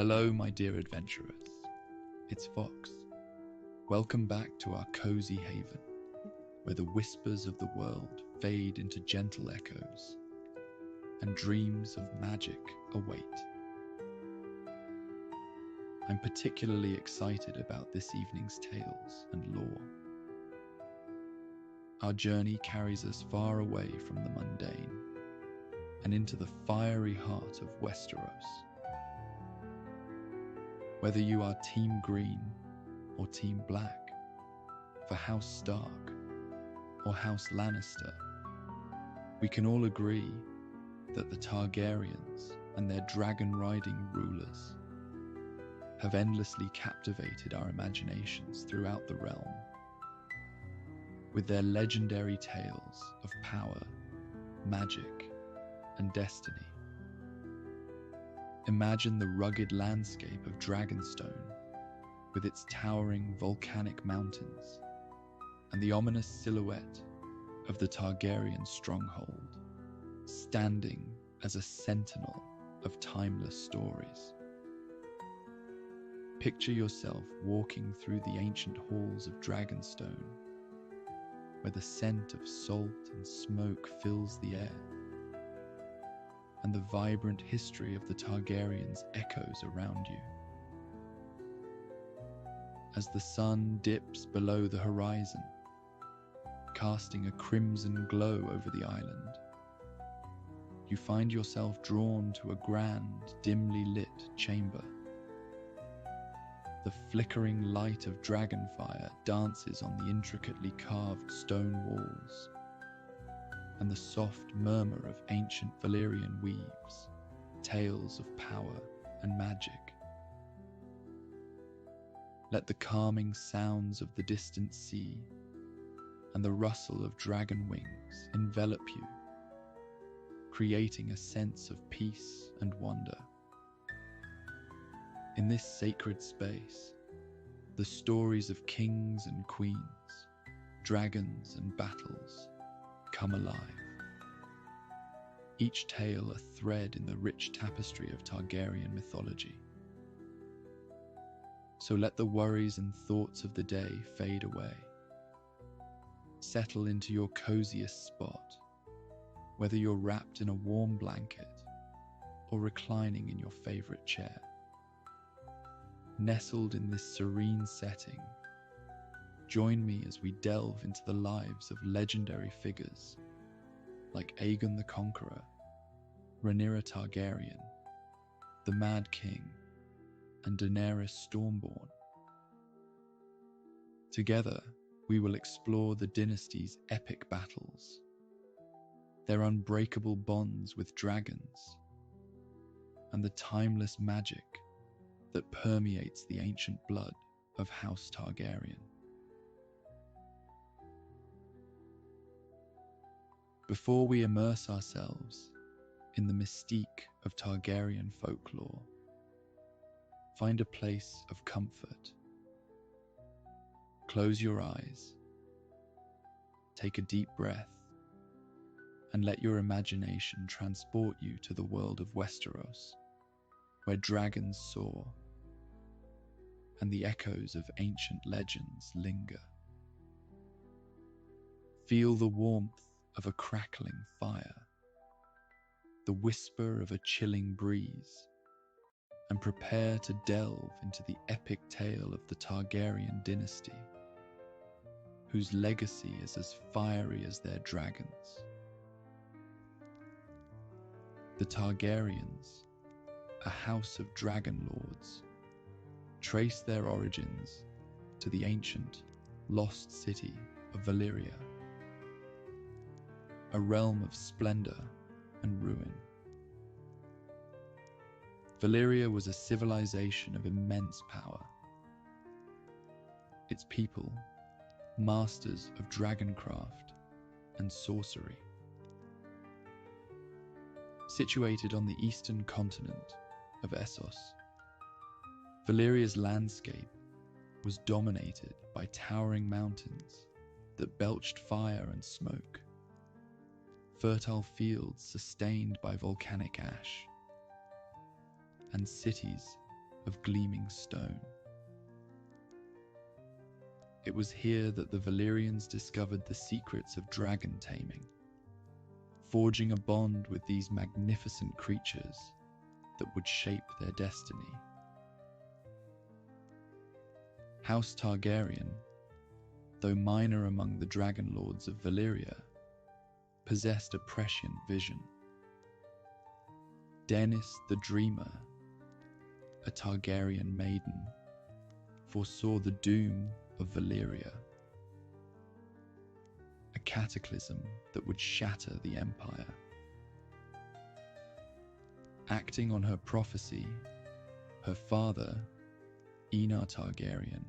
Hello, my dear adventurers. It's Fox. Welcome back to our cozy haven, where the whispers of the world fade into gentle echoes and dreams of magic await. I'm particularly excited about this evening's tales and lore. Our journey carries us far away from the mundane and into the fiery heart of Westeros. Whether you are Team Green or Team Black, for House Stark or House Lannister, we can all agree that the Targaryens and their dragon-riding rulers have endlessly captivated our imaginations throughout the realm, with their legendary tales of power, magic, and destiny. Imagine the rugged landscape of Dragonstone, with its towering volcanic mountains, and the ominous silhouette of the Targaryen stronghold, standing as a sentinel of timeless stories. Picture yourself walking through the ancient halls of Dragonstone, where the scent of salt and smoke fills the air, and the vibrant history of the Targaryens echoes around you. As the sun dips below the horizon, casting a crimson glow over the island, you find yourself drawn to a grand, dimly lit chamber. The flickering light of dragonfire dances on the intricately carved stone walls, and the soft murmur of ancient Valyrian weaves tales of power and magic. Let the calming sounds of the distant sea and the rustle of dragon wings envelop you, creating a sense of peace and wonder. In this sacred space, the stories of kings and queens, dragons and battles come alive, each tale a thread in the rich tapestry of Targaryen mythology. So let the worries and thoughts of the day fade away. Settle into your coziest spot, whether you're wrapped in a warm blanket or reclining in your favorite chair. Nestled in this serene setting, join me as we delve into the lives of legendary figures like Aegon the Conqueror, Rhaenyra Targaryen, the Mad King, and Daenerys Stormborn. Together, we will explore the dynasty's epic battles, their unbreakable bonds with dragons, and the timeless magic that permeates the ancient blood of House Targaryen. Before we immerse ourselves in the mystique of Targaryen folklore, find a place of comfort. Close your eyes, take a deep breath, and let your imagination transport you to the world of Westeros, where dragons soar and the echoes of ancient legends linger. Feel the warmth of a crackling fire, the whisper of a chilling breeze, and prepare to delve into the epic tale of the Targaryen dynasty, whose legacy is as fiery as their dragons. The Targaryens, a house of dragon lords, trace their origins to the ancient, lost city of Valyria, a realm of splendor and ruin. Valyria was a civilization of immense power. Its people, masters of dragoncraft and sorcery. Situated on the eastern continent of Essos, Valyria's landscape was dominated by towering mountains that belched fire and smoke, fertile fields sustained by volcanic ash, and cities of gleaming stone. It was here that the Valyrians discovered the secrets of dragon taming, forging a bond with these magnificent creatures that would shape their destiny. House Targaryen, though minor among the dragon lords of Valyria, possessed a prescient vision. Daenerys the Dreamer, a Targaryen maiden, foresaw the doom of Valyria, a cataclysm that would shatter the empire. Acting on her prophecy, her father, Rhaenyra Targaryen,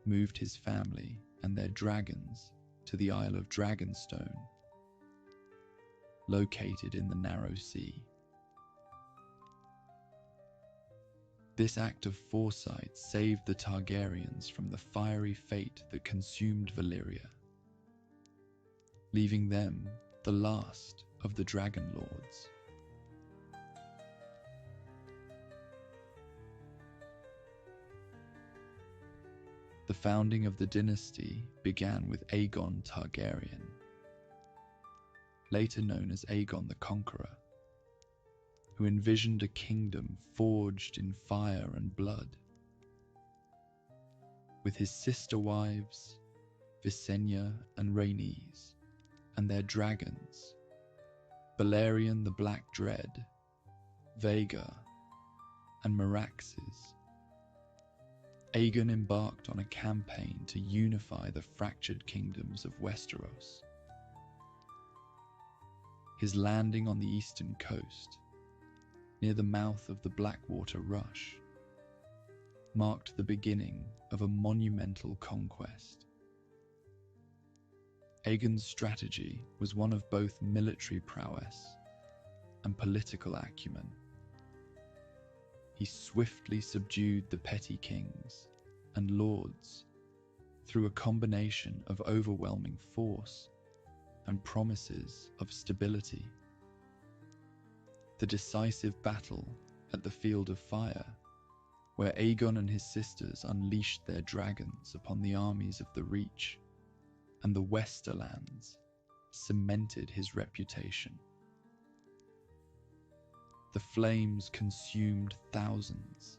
moved his family and their dragons to the Isle of Dragonstone, located in the Narrow Sea. This act of foresight saved the Targaryens from the fiery fate that consumed Valyria, leaving them the last of the Dragon Lords. The founding of the dynasty began with Aegon Targaryen, later known as Aegon the Conqueror, who envisioned a kingdom forged in fire and blood. With his sister wives, Visenya and Rhaenys, and their dragons, Balerion the Black Dread, Vhagar, and Meraxes, Aegon embarked on a campaign to unify the fractured kingdoms of Westeros. His landing on the eastern coast, near the mouth of the Blackwater Rush, marked the beginning of a monumental conquest. Aegon's strategy was one of both military prowess and political acumen. He swiftly subdued the petty kings and lords through a combination of overwhelming force and promises of stability. The decisive battle at the Field of Fire, where Aegon and his sisters unleashed their dragons upon the armies of the Reach and the Westerlands, cemented his reputation. The flames consumed thousands,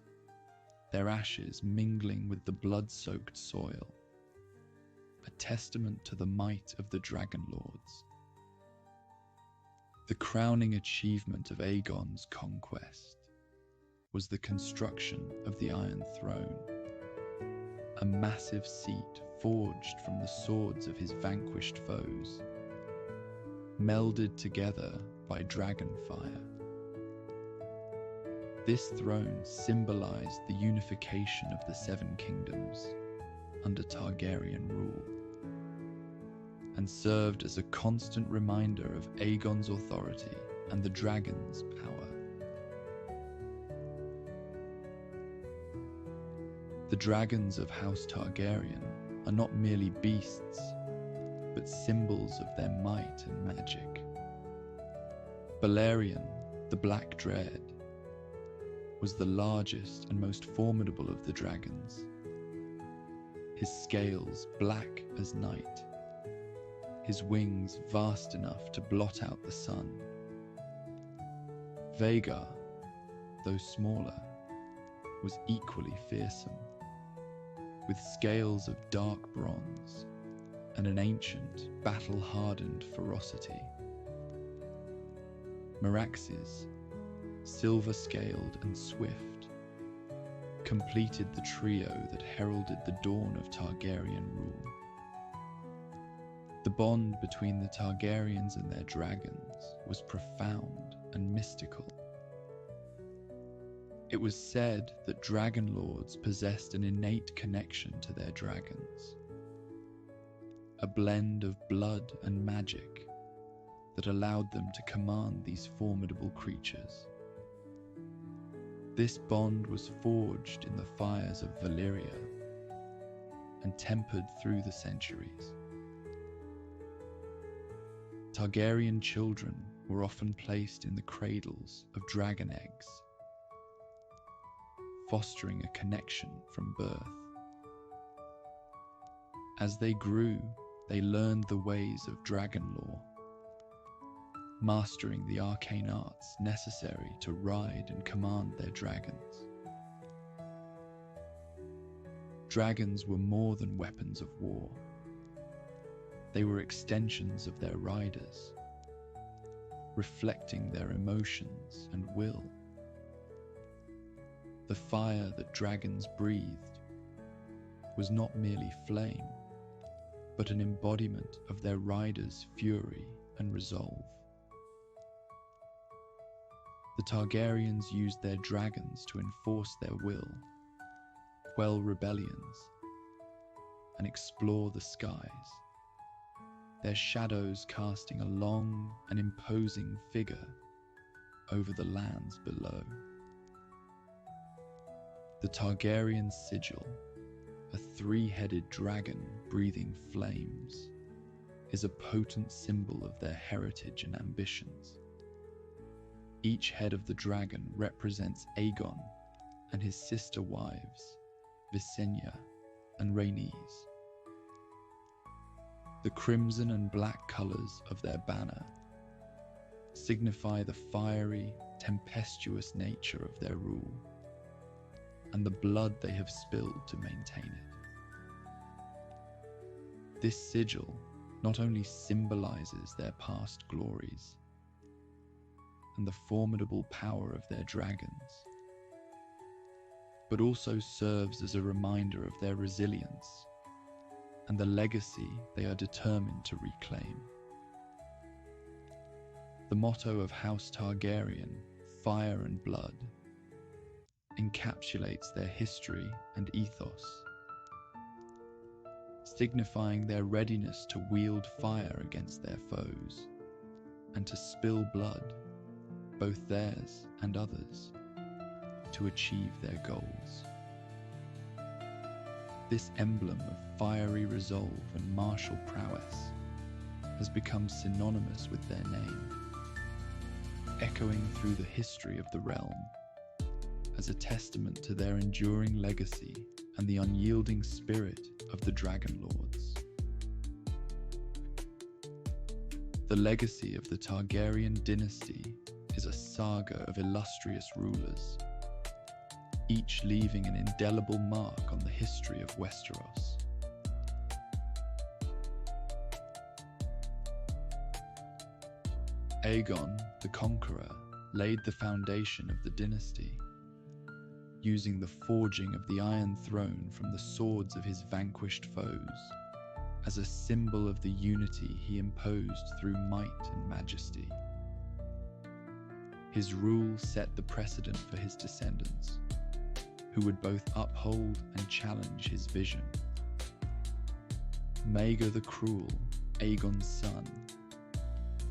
their ashes mingling with the blood-soaked soil, a testament to the might of the Dragon Lords. The crowning achievement of Aegon's conquest was the construction of the Iron Throne, a massive seat forged from the swords of his vanquished foes, melded together by dragonfire. This throne symbolized the unification of the Seven Kingdoms under Targaryen rule, and served as a constant reminder of Aegon's authority and the dragon's power. The dragons of House Targaryen are not merely beasts, but symbols of their might and magic. Balerion, the Black Dread, was the largest and most formidable of the dragons, his scales black as night, his wings vast enough to blot out the sun. Vhagar, though smaller, was equally fearsome, with scales of dark bronze and an ancient, battle-hardened ferocity. Meraxes, silver-scaled and swift, completed the trio that heralded the dawn of Targaryen rule. The bond between the Targaryens and their dragons was profound and mystical. It was said that dragon lords possessed an innate connection to their dragons, a blend of blood and magic that allowed them to command these formidable creatures. This bond was forged in the fires of Valyria and tempered through the centuries. Targaryen children were often placed in the cradles of dragon eggs, fostering a connection from birth. As they grew, they learned the ways of dragon lore, mastering the arcane arts necessary to ride and command their dragons. Dragons were more than weapons of war. They were extensions of their riders, reflecting their emotions and will. The fire that dragons breathed was not merely flame, but an embodiment of their riders' fury and resolve. The Targaryens used their dragons to enforce their will, quell rebellions, and explore the skies, their shadows casting a long and imposing figure over the lands below. The Targaryen sigil, a three-headed dragon breathing flames, is a potent symbol of their heritage and ambitions. Each head of the dragon represents Aegon and his sister wives, Visenya and Rhaenys. The crimson and black colours of their banner signify the fiery, tempestuous nature of their rule, and the blood they have spilled to maintain it. This sigil not only symbolizes their past glories and the formidable power of their dragons, but also serves as a reminder of their resilience and the legacy they are determined to reclaim. The motto of House Targaryen, Fire and Blood, encapsulates their history and ethos, signifying their readiness to wield fire against their foes and to spill blood, both theirs and others, to achieve their goals. This emblem of fiery resolve and martial prowess has become synonymous with their name, echoing through the history of the realm as a testament to their enduring legacy and the unyielding spirit of the Dragon Lords. The legacy of the Targaryen dynasty is a saga of illustrious rulers, each leaving an indelible mark on the history of Westeros. Aegon, the Conqueror, laid the foundation of the dynasty, using the forging of the Iron Throne from the swords of his vanquished foes as a symbol of the unity he imposed through might and majesty. His rule set the precedent for his descendants, who would both uphold and challenge his vision. Maegor the Cruel, Aegon's son,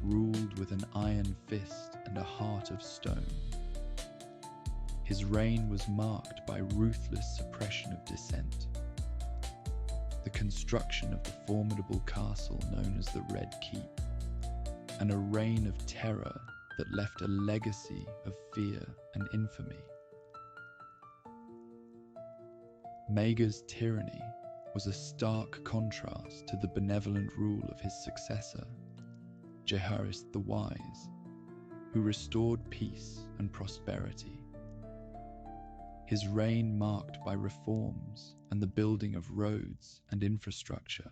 ruled with an iron fist and a heart of stone. His reign was marked by ruthless suppression of dissent, the construction of the formidable castle known as the Red Keep, and a reign of terror that left a legacy of fear and infamy. Maegor's tyranny was a stark contrast to the benevolent rule of his successor, Jaehaerys the Wise, who restored peace and prosperity. His reign marked by reforms and the building of roads and infrastructure.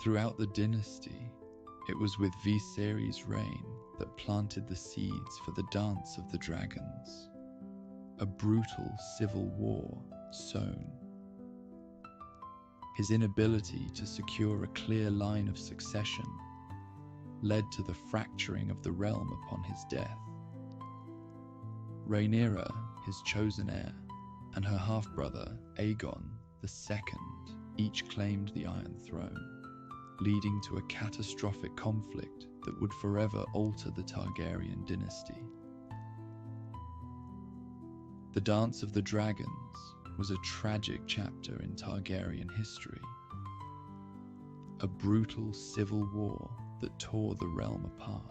Throughout the dynasty, it was with Viserys' reign that planted the seeds for the Dance of the Dragons, a brutal civil war sown. His inability to secure a clear line of succession led to the fracturing of the realm upon his death. Rhaenyra, his chosen heir, and her half-brother Aegon II each claimed the Iron Throne, leading to a catastrophic conflict that would forever alter the Targaryen dynasty. The Dance of the Dragons was a tragic chapter in Targaryen history, a brutal civil war that tore the realm apart.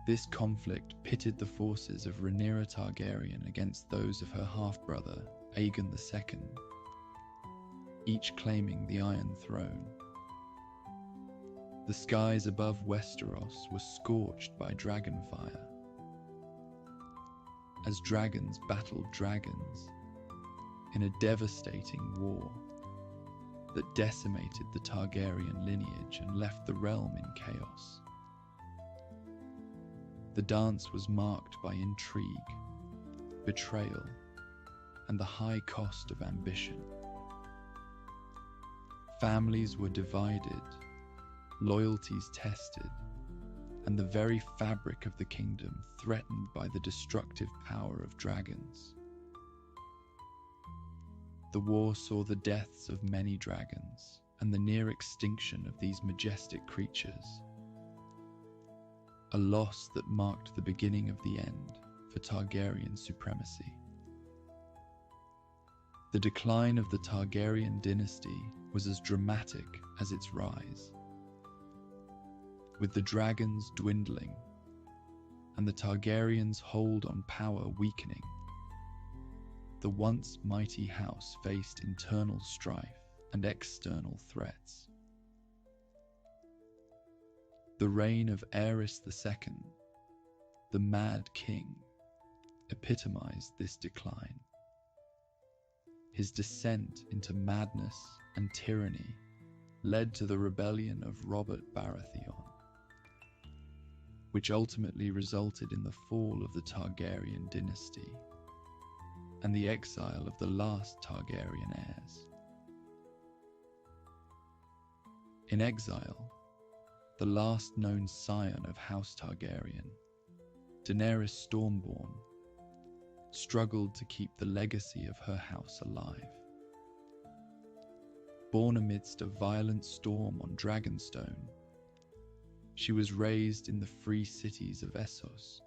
This conflict pitted the forces of Rhaenyra Targaryen against those of her half-brother, Aegon II, each claiming the Iron Throne. The skies above Westeros were scorched by dragonfire, as dragons battled dragons in a devastating war that decimated the Targaryen lineage and left the realm in chaos. The dance was marked by intrigue, betrayal, and the high cost of ambition. Families were divided, loyalties tested, and the very fabric of the kingdom threatened by the destructive power of dragons. The war saw the deaths of many dragons and the near extinction of these majestic creatures, a loss that marked the beginning of the end for Targaryen supremacy. The decline of the Targaryen dynasty was as dramatic as its rise, with the dragons dwindling and the Targaryens' hold on power weakening. The once mighty house faced internal strife and external threats. The reign of Aerys II, the Mad King, epitomized this decline. His descent into madness and tyranny led to the rebellion of Robert Baratheon, which ultimately resulted in the fall of the Targaryen dynasty and the exile of the last Targaryen heirs. In exile, the last known scion of House Targaryen, Daenerys Stormborn, struggled to keep the legacy of her house alive. Born amidst a violent storm on Dragonstone, she was raised in the free cities of Essos,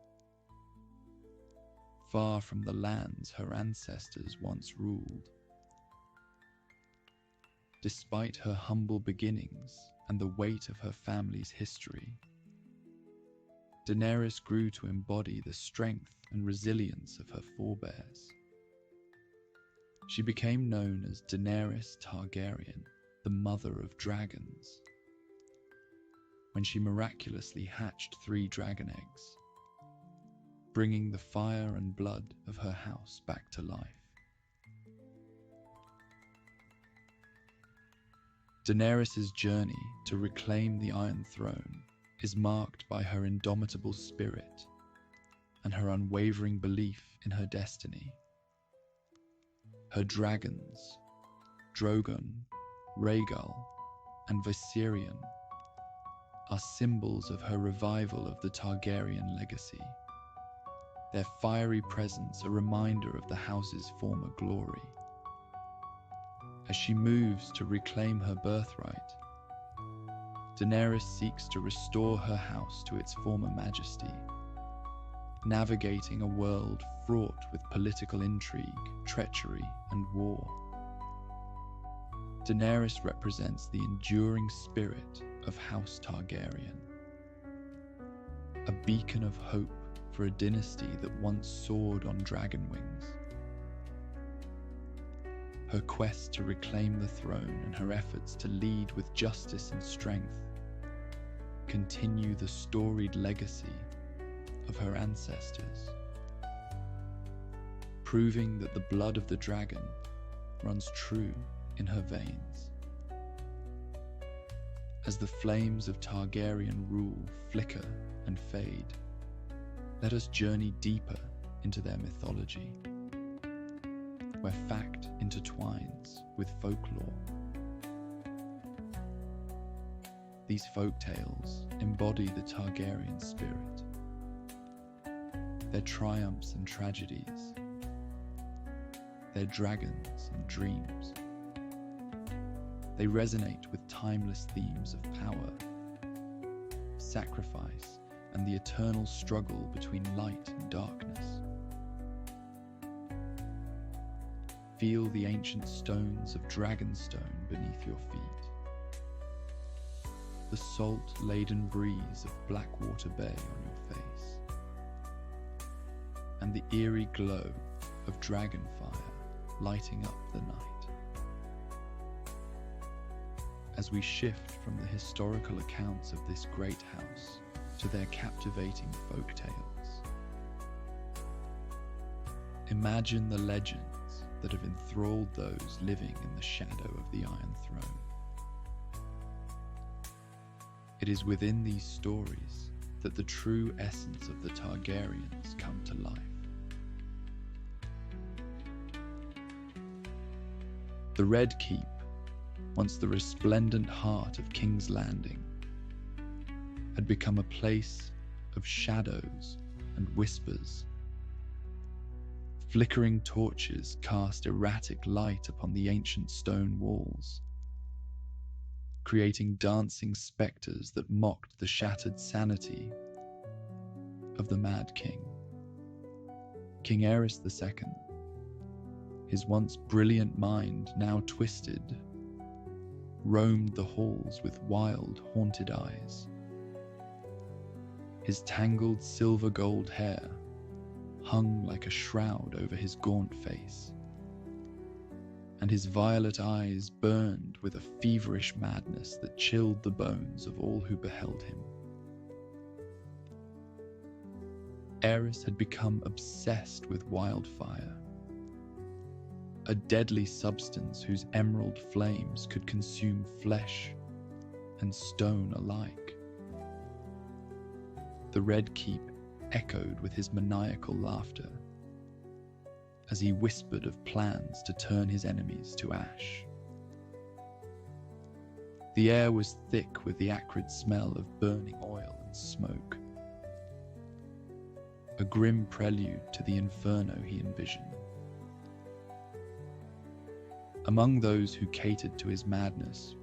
far from the lands her ancestors once ruled. Despite her humble beginnings and the weight of her family's history, Daenerys grew to embody the strength and resilience of her forebears. She became known as Daenerys Targaryen, the Mother of Dragons, when she miraculously hatched 3 dragon eggs, bringing the fire and blood of her house back to life. Daenerys' journey to reclaim the Iron Throne is marked by her indomitable spirit and her unwavering belief in her destiny. Her dragons, Drogon, Rhaegal, and Viserion, are symbols of her revival of the Targaryen legacy, their fiery presence a reminder of the house's former glory. As she moves to reclaim her birthright, Daenerys seeks to restore her house to its former majesty, navigating a world fraught with political intrigue, treachery, and war. Daenerys represents the enduring spirit of House Targaryen, a beacon of hope for a dynasty that once soared on dragon wings. Her quest to reclaim the throne and her efforts to lead with justice and strength continue the storied legacy of her ancestors, proving that the blood of the dragon runs true in her veins. As the flames of Targaryen rule flicker and fade, let us journey deeper into their mythology, where fact intertwines with folklore. These folktales embody the Targaryen spirit, their triumphs and tragedies, their dragons and dreams. They resonate with timeless themes of power, sacrifice, and the eternal struggle between light and darkness. Feel the ancient stones of Dragonstone beneath your feet, the salt-laden breeze of Blackwater Bay on your face. and the eerie glow of dragonfire lighting up the night. As we shift from the historical accounts of this great house to their captivating folk tales, imagine the legends that have enthralled those living in the shadow of the Iron Throne. It is within these stories that the true essence of the Targaryens come to life. The Red Keep, once the resplendent heart of King's Landing, had become a place of shadows and whispers. Flickering torches cast erratic light upon the ancient stone walls, creating dancing spectres that mocked the shattered sanity of the Mad King. King Jaehaerys II, his once brilliant mind now twisted, roamed the halls with wild, haunted eyes. His tangled silver-gold hair hung like a shroud over his gaunt face, and his violet eyes burned with a feverish madness that chilled the bones of all who beheld him. Jaehaerys had become obsessed with wildfire, a deadly substance whose emerald flames could consume flesh and stone alike. The Red Keep echoed with his maniacal laughter as he whispered of plans to turn his enemies to ash. The air was thick with the acrid smell of burning oil and smoke, a grim prelude to the inferno he envisioned. Among those who catered to his madness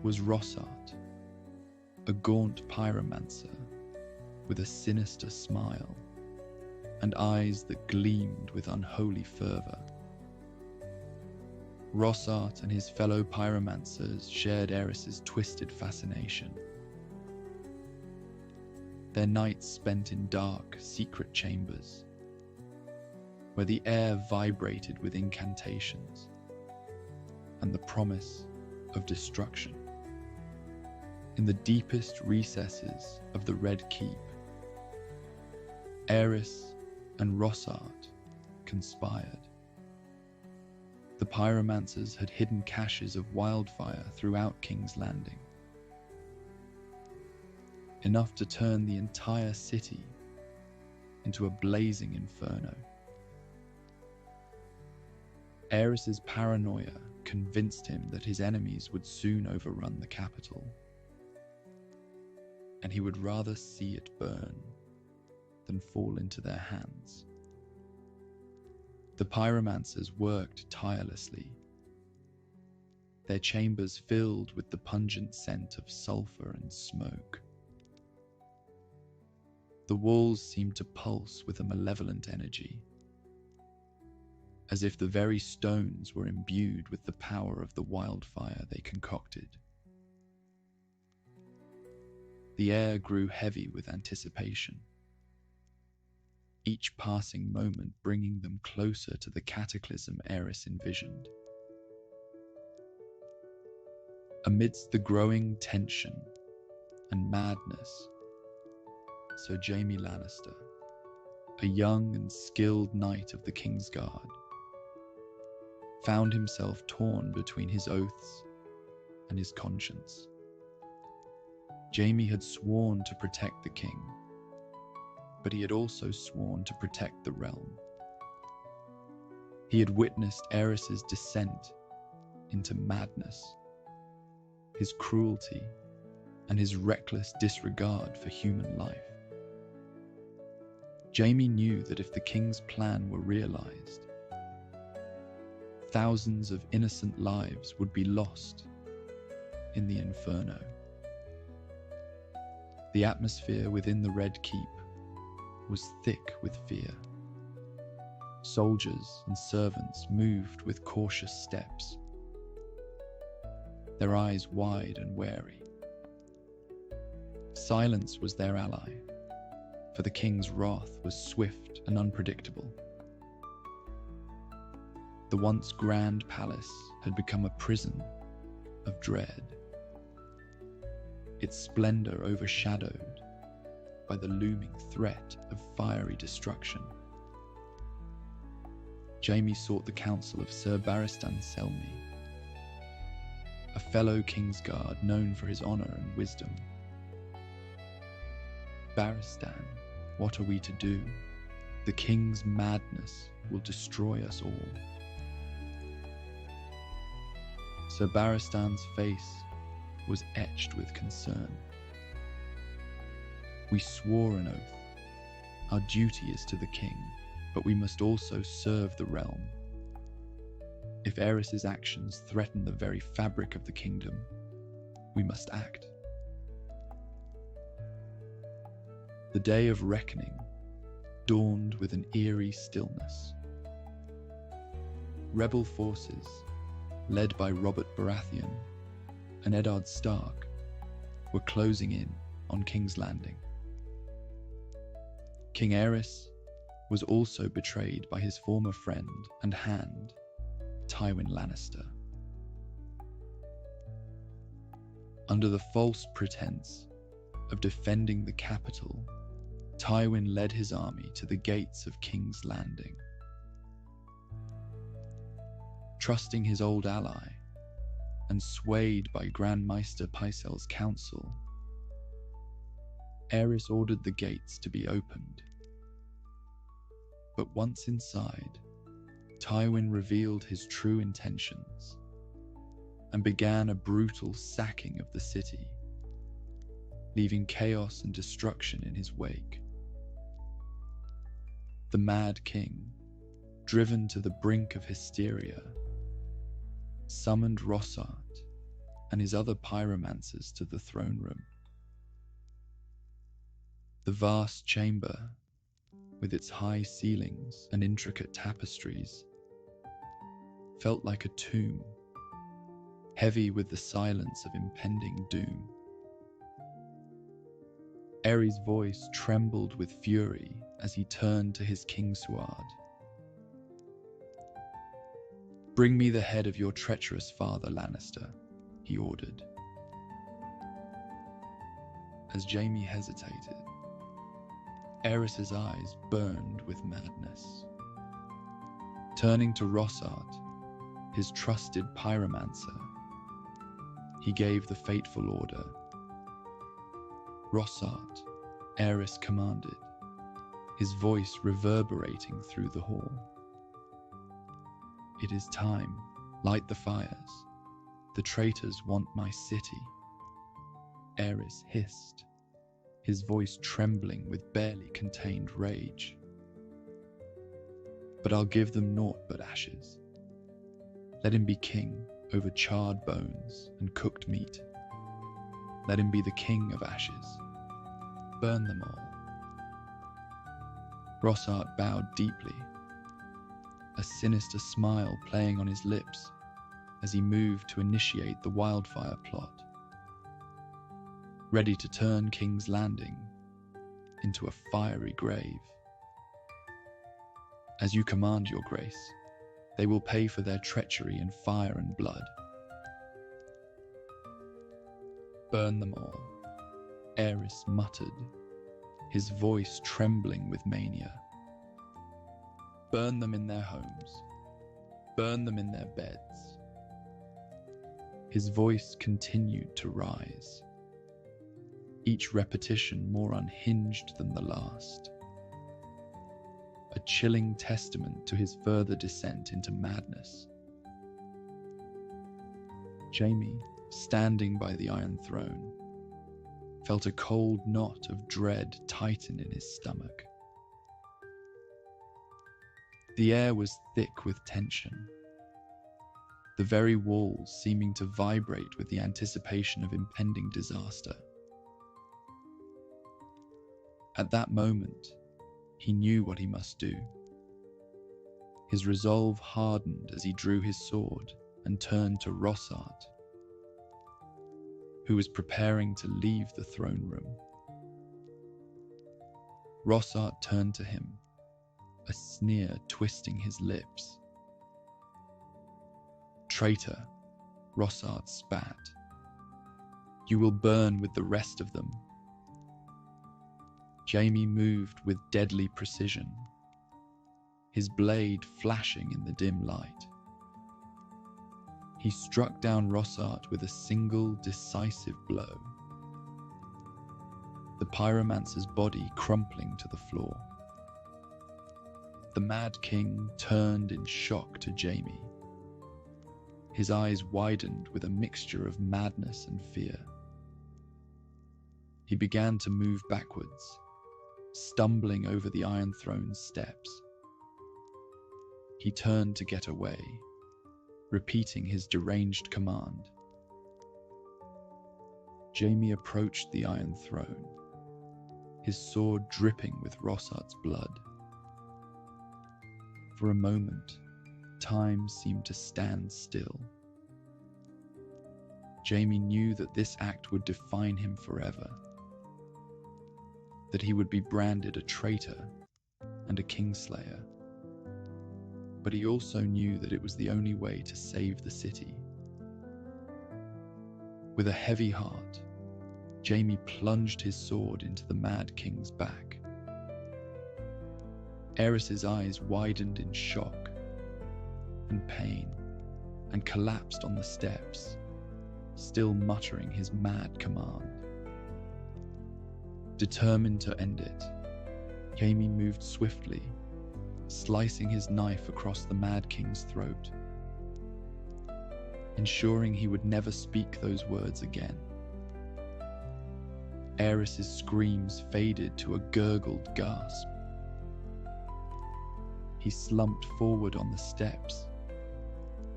was Rossart, a gaunt pyromancer with a sinister smile and eyes that gleamed with unholy fervor. Rossart and his fellow pyromancers shared Aerys's twisted fascination. Their nights spent in dark, secret chambers, where the air vibrated with incantations and the promise of destruction. In the deepest recesses of the Red Keep, Aerys and Rossart conspired. The pyromancers had hidden caches of wildfire throughout King's Landing, enough to turn the entire city into a blazing inferno. Aerys's paranoia convinced him that his enemies would soon overrun the capital, and he would rather see it burn than fall into their hands. The pyromancers worked tirelessly, their chambers filled with the pungent scent of sulfur and smoke. The walls seemed to pulse with a malevolent energy, as if the very stones were imbued with the power of the wildfire they concocted. The air grew heavy with anticipation, each passing moment bringing them closer to the cataclysm Aerys envisioned. Amidst the growing tension and madness, Sir Jaime Lannister, a young and skilled knight of the Kingsguard, found himself torn between his oaths and his conscience. Jaime had sworn to protect the king, but he had also sworn to protect the realm. He had witnessed Aerys's descent into madness, his cruelty, and his reckless disregard for human life. Jaime knew that if the king's plan were realized, thousands of innocent lives would be lost in the inferno. The atmosphere within the Red Keep was thick with fear. Soldiers and servants moved with cautious steps, their eyes wide and wary. Silence was their ally, for the king's wrath was swift and unpredictable. The once grand palace had become a prison of dread, its splendor overshadowed by the looming threat of fiery destruction. Jaime sought the counsel of Sir Barristan Selmy, a fellow Kingsguard known for his honor and wisdom. Barristan, what are we to do? The king's madness will destroy us all. Sir Barristan's face was etched with concern. We swore an oath. Our duty is to the king, but we must also serve the realm. If Aerys' actions threaten the very fabric of the kingdom, we must act. The day of reckoning dawned with an eerie stillness. Rebel forces, led by Robert Baratheon and Eddard Stark, were closing in on King's Landing. King Aerys was also betrayed by his former friend and hand, Tywin Lannister. Under the false pretense of defending the capital, Tywin led his army to the gates of King's Landing. Trusting his old ally and swayed by Grand Maester Pycelle's counsel, Aerys ordered the gates to be opened. But once inside, Tywin revealed his true intentions and began a brutal sacking of the city, leaving chaos and destruction in his wake. The Mad King, driven to the brink of hysteria, summoned Rossart and his other pyromancers to the throne room. The vast chamber, with its high ceilings and intricate tapestries, felt like a tomb, heavy with the silence of impending doom. Aerys' voice trembled with fury as he turned to his kingsguard. "Bring me the head of your treacherous father, Lannister," he ordered. As Jaime hesitated, Aerys' eyes burned with madness. Turning to Rossart, his trusted pyromancer, he gave the fateful order. "Rossart," Aerys commanded, his voice reverberating through the hall. "It is time. Light the fires. The traitors want my city." Aerys hissed, his voice trembling with barely contained rage. "But I'll give them naught but ashes. Let him be king over charred bones and cooked meat. Let him be the king of ashes. Burn them all." Rossart bowed deeply, a sinister smile playing on his lips as he moved to initiate the wildfire plot, ready to turn King's Landing into a fiery grave. "As you command, your grace, they will pay for their treachery in fire and blood." "Burn them all," Aerys muttered, his voice trembling with mania. "Burn them in their homes. Burn them in their beds." His voice continued to rise, each repetition more unhinged than the last, a chilling testament to his further descent into madness. Jaime, standing by the Iron Throne, felt a cold knot of dread tighten in his stomach. The air was thick with tension, the very walls seeming to vibrate with the anticipation of impending disaster. At that moment, he knew what he must do. His resolve hardened as he drew his sword and turned to Rossart, who was preparing to leave the throne room. Rossart turned to him, a sneer twisting his lips. "Traitor," Rossard spat. "You will burn with the rest of them." Jaime moved with deadly precision, his blade flashing in the dim light. He struck down Rossard with a single decisive blow, the pyromancer's body crumpling to the floor. The Mad King turned in shock to Jaime, his eyes widened with a mixture of madness and fear. He began to move backwards, stumbling over the Iron Throne's steps. He turned to get away, repeating his deranged command. Jaime approached the Iron Throne, his sword dripping with Rossard's blood. For a moment, time seemed to stand still. Jaime knew that this act would define him forever, that he would be branded a traitor and a kingslayer. But he also knew that it was the only way to save the city. With a heavy heart, Jaime plunged his sword into the Mad King's back. Aerys's eyes widened in shock and pain and collapsed on the steps, still muttering his mad command. Determined to end it, Jaime moved swiftly, slicing his knife across the Mad King's throat, ensuring he would never speak those words again. Aerys's screams faded to a gurgled gasp. He slumped forward on the steps,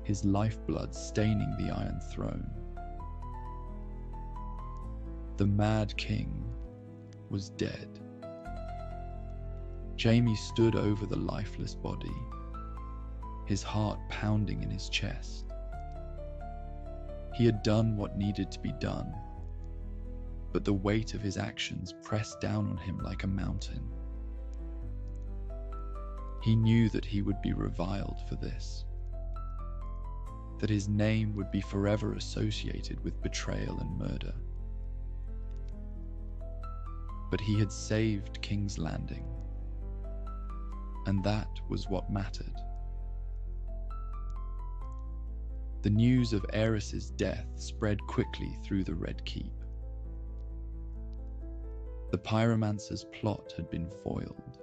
his lifeblood staining the Iron Throne. The Mad King was dead. Jaime stood over the lifeless body, his heart pounding in his chest. He had done what needed to be done, but the weight of his actions pressed down on him like a mountain. He knew that he would be reviled for this, that his name would be forever associated with betrayal and murder. But he had saved King's Landing, and that was what mattered. The news of Aerys's death spread quickly through the Red Keep. The pyromancer's plot had been foiled,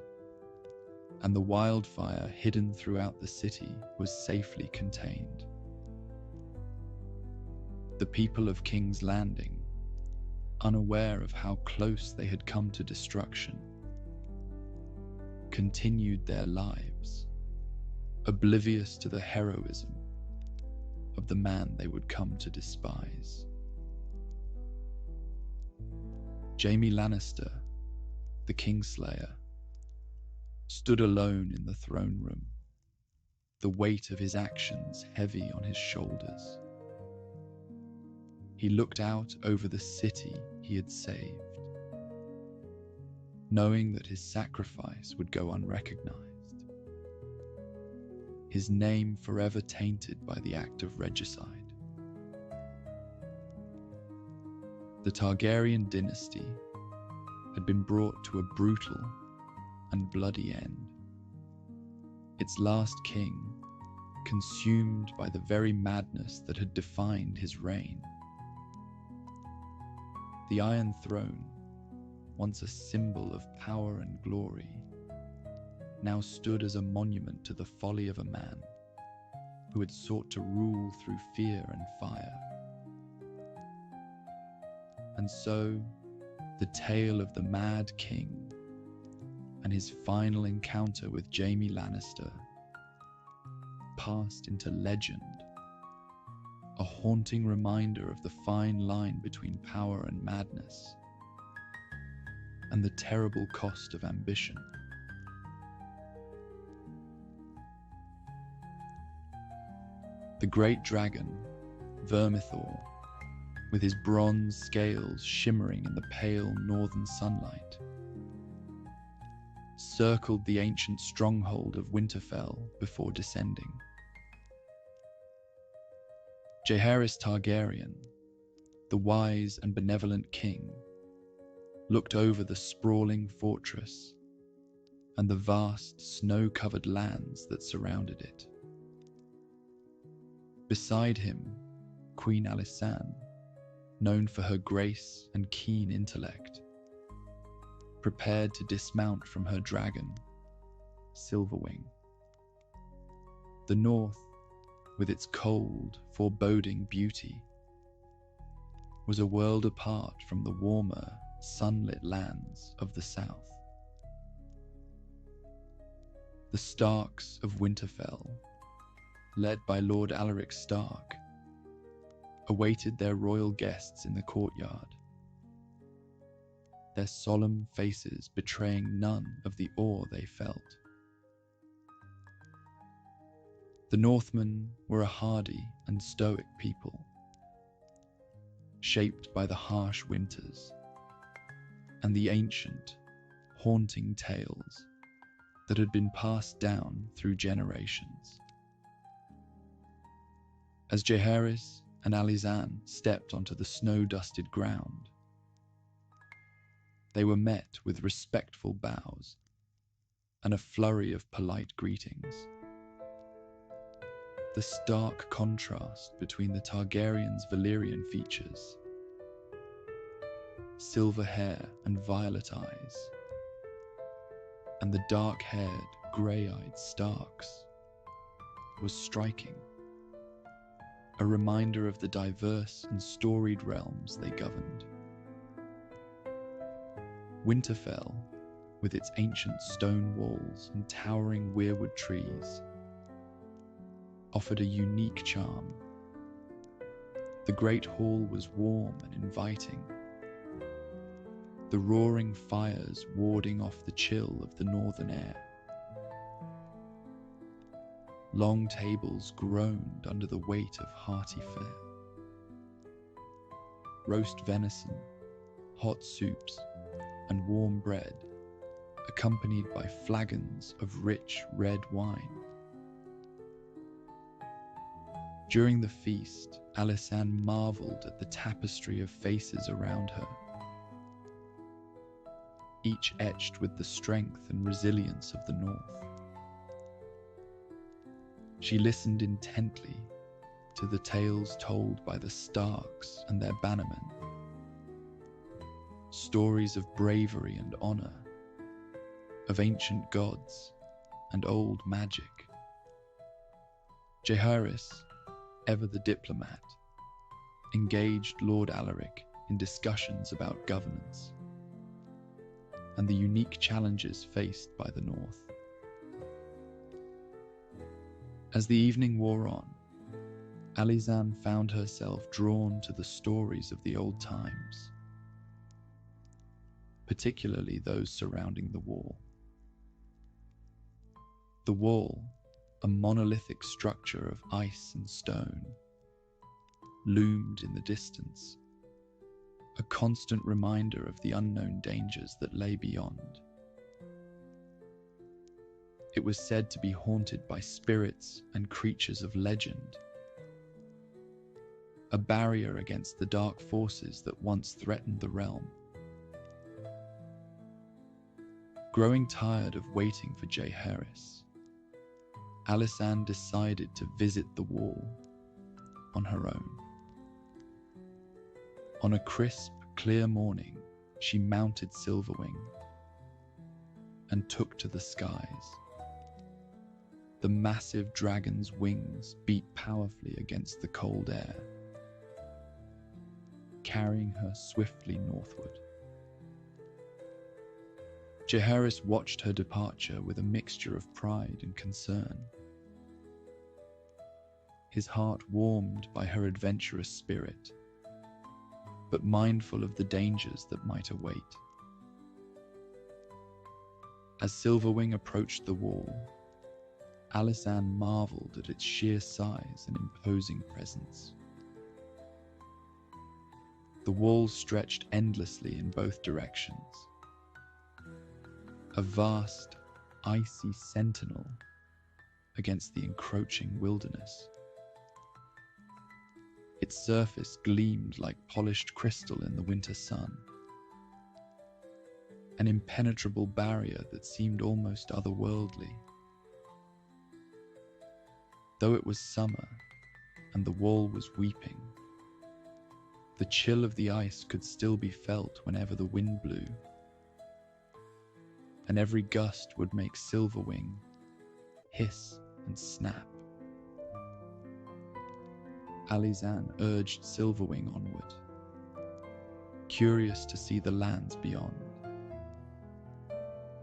and the wildfire hidden throughout the city was safely contained. The people of King's Landing, unaware of how close they had come to destruction, continued their lives, oblivious to the heroism of the man they would come to despise. Jaime Lannister, the Kingslayer, stood alone in the throne room, the weight of his actions heavy on his shoulders. He looked out over the city he had saved, knowing that his sacrifice would go unrecognized, his name forever tainted by the act of regicide. The Targaryen dynasty had been brought to a brutal and bloody end, its last king consumed by the very madness that had defined his reign. The Iron Throne, once a symbol of power and glory, now stood as a monument to the folly of a man who had sought to rule through fear and fire. And so, the tale of the Mad King and his final encounter with Jaime Lannister passed into legend, a haunting reminder of the fine line between power and madness, and the terrible cost of ambition. The great dragon, Vermithor, with his bronze scales shimmering in the pale northern sunlight, circled the ancient stronghold of Winterfell before descending. Jaehaerys Targaryen, the wise and benevolent king, looked over the sprawling fortress and the vast snow-covered lands that surrounded it. Beside him, Queen Alysanne, known for her grace and keen intellect, prepared to dismount from her dragon, Silverwing. The north, with its cold, foreboding beauty, was a world apart from the warmer, sunlit lands of the south. The Starks of Winterfell, led by Lord Alaric Stark, awaited their royal guests in the courtyard, their solemn faces betraying none of the awe they felt. The Northmen were a hardy and stoic people, shaped by the harsh winters and the ancient, haunting tales that had been passed down through generations. As Jaehaerys and Alysanne stepped onto the snow-dusted ground, they were met with respectful bows and a flurry of polite greetings. The stark contrast between the Targaryens' Valyrian features, silver hair and violet eyes, and the dark-haired, grey-eyed Starks, was striking, a reminder of the diverse and storied realms they governed. Winterfell, with its ancient stone walls and towering weirwood trees, offered a unique charm. The great hall was warm and inviting, the roaring fires warding off the chill of the northern air. Long tables groaned under the weight of hearty fare. Roast venison, hot soups, and warm bread, accompanied by flagons of rich red wine. During the feast, Alysanne marveled at the tapestry of faces around her, each etched with the strength and resilience of the north. She listened intently to the tales told by the Starks and their bannermen, stories of bravery and honor, of ancient gods and old magic. Jaehaerys, ever the diplomat, engaged Lord Alaric in discussions about governance and the unique challenges faced by the North. As the evening wore on, Alysanne found herself drawn to the stories of the old times, particularly those surrounding the wall. The wall, a monolithic structure of ice and stone, loomed in the distance, a constant reminder of the unknown dangers that lay beyond. It was said to be haunted by spirits and creatures of legend, a barrier against the dark forces that once threatened the realm. Growing tired of waiting for Jaehaerys, Alysanne decided to visit the wall on her own. On a crisp, clear morning, she mounted Silverwing and took to the skies. The massive dragon's wings beat powerfully against the cold air, carrying her swiftly northward. Jaehaerys watched her departure with a mixture of pride and concern. His heart warmed by her adventurous spirit, but mindful of the dangers that might await. As Silverwing approached the wall, Alysanne marveled at its sheer size and imposing presence. The wall stretched endlessly in both directions, a vast, icy sentinel against the encroaching wilderness. Its surface gleamed like polished crystal in the winter sun, an impenetrable barrier that seemed almost otherworldly. Though it was summer and the wall was weeping, the chill of the ice could still be felt whenever the wind blew, and every gust would make Silverwing hiss and snap. Alysanne urged Silverwing onward, curious to see the lands beyond.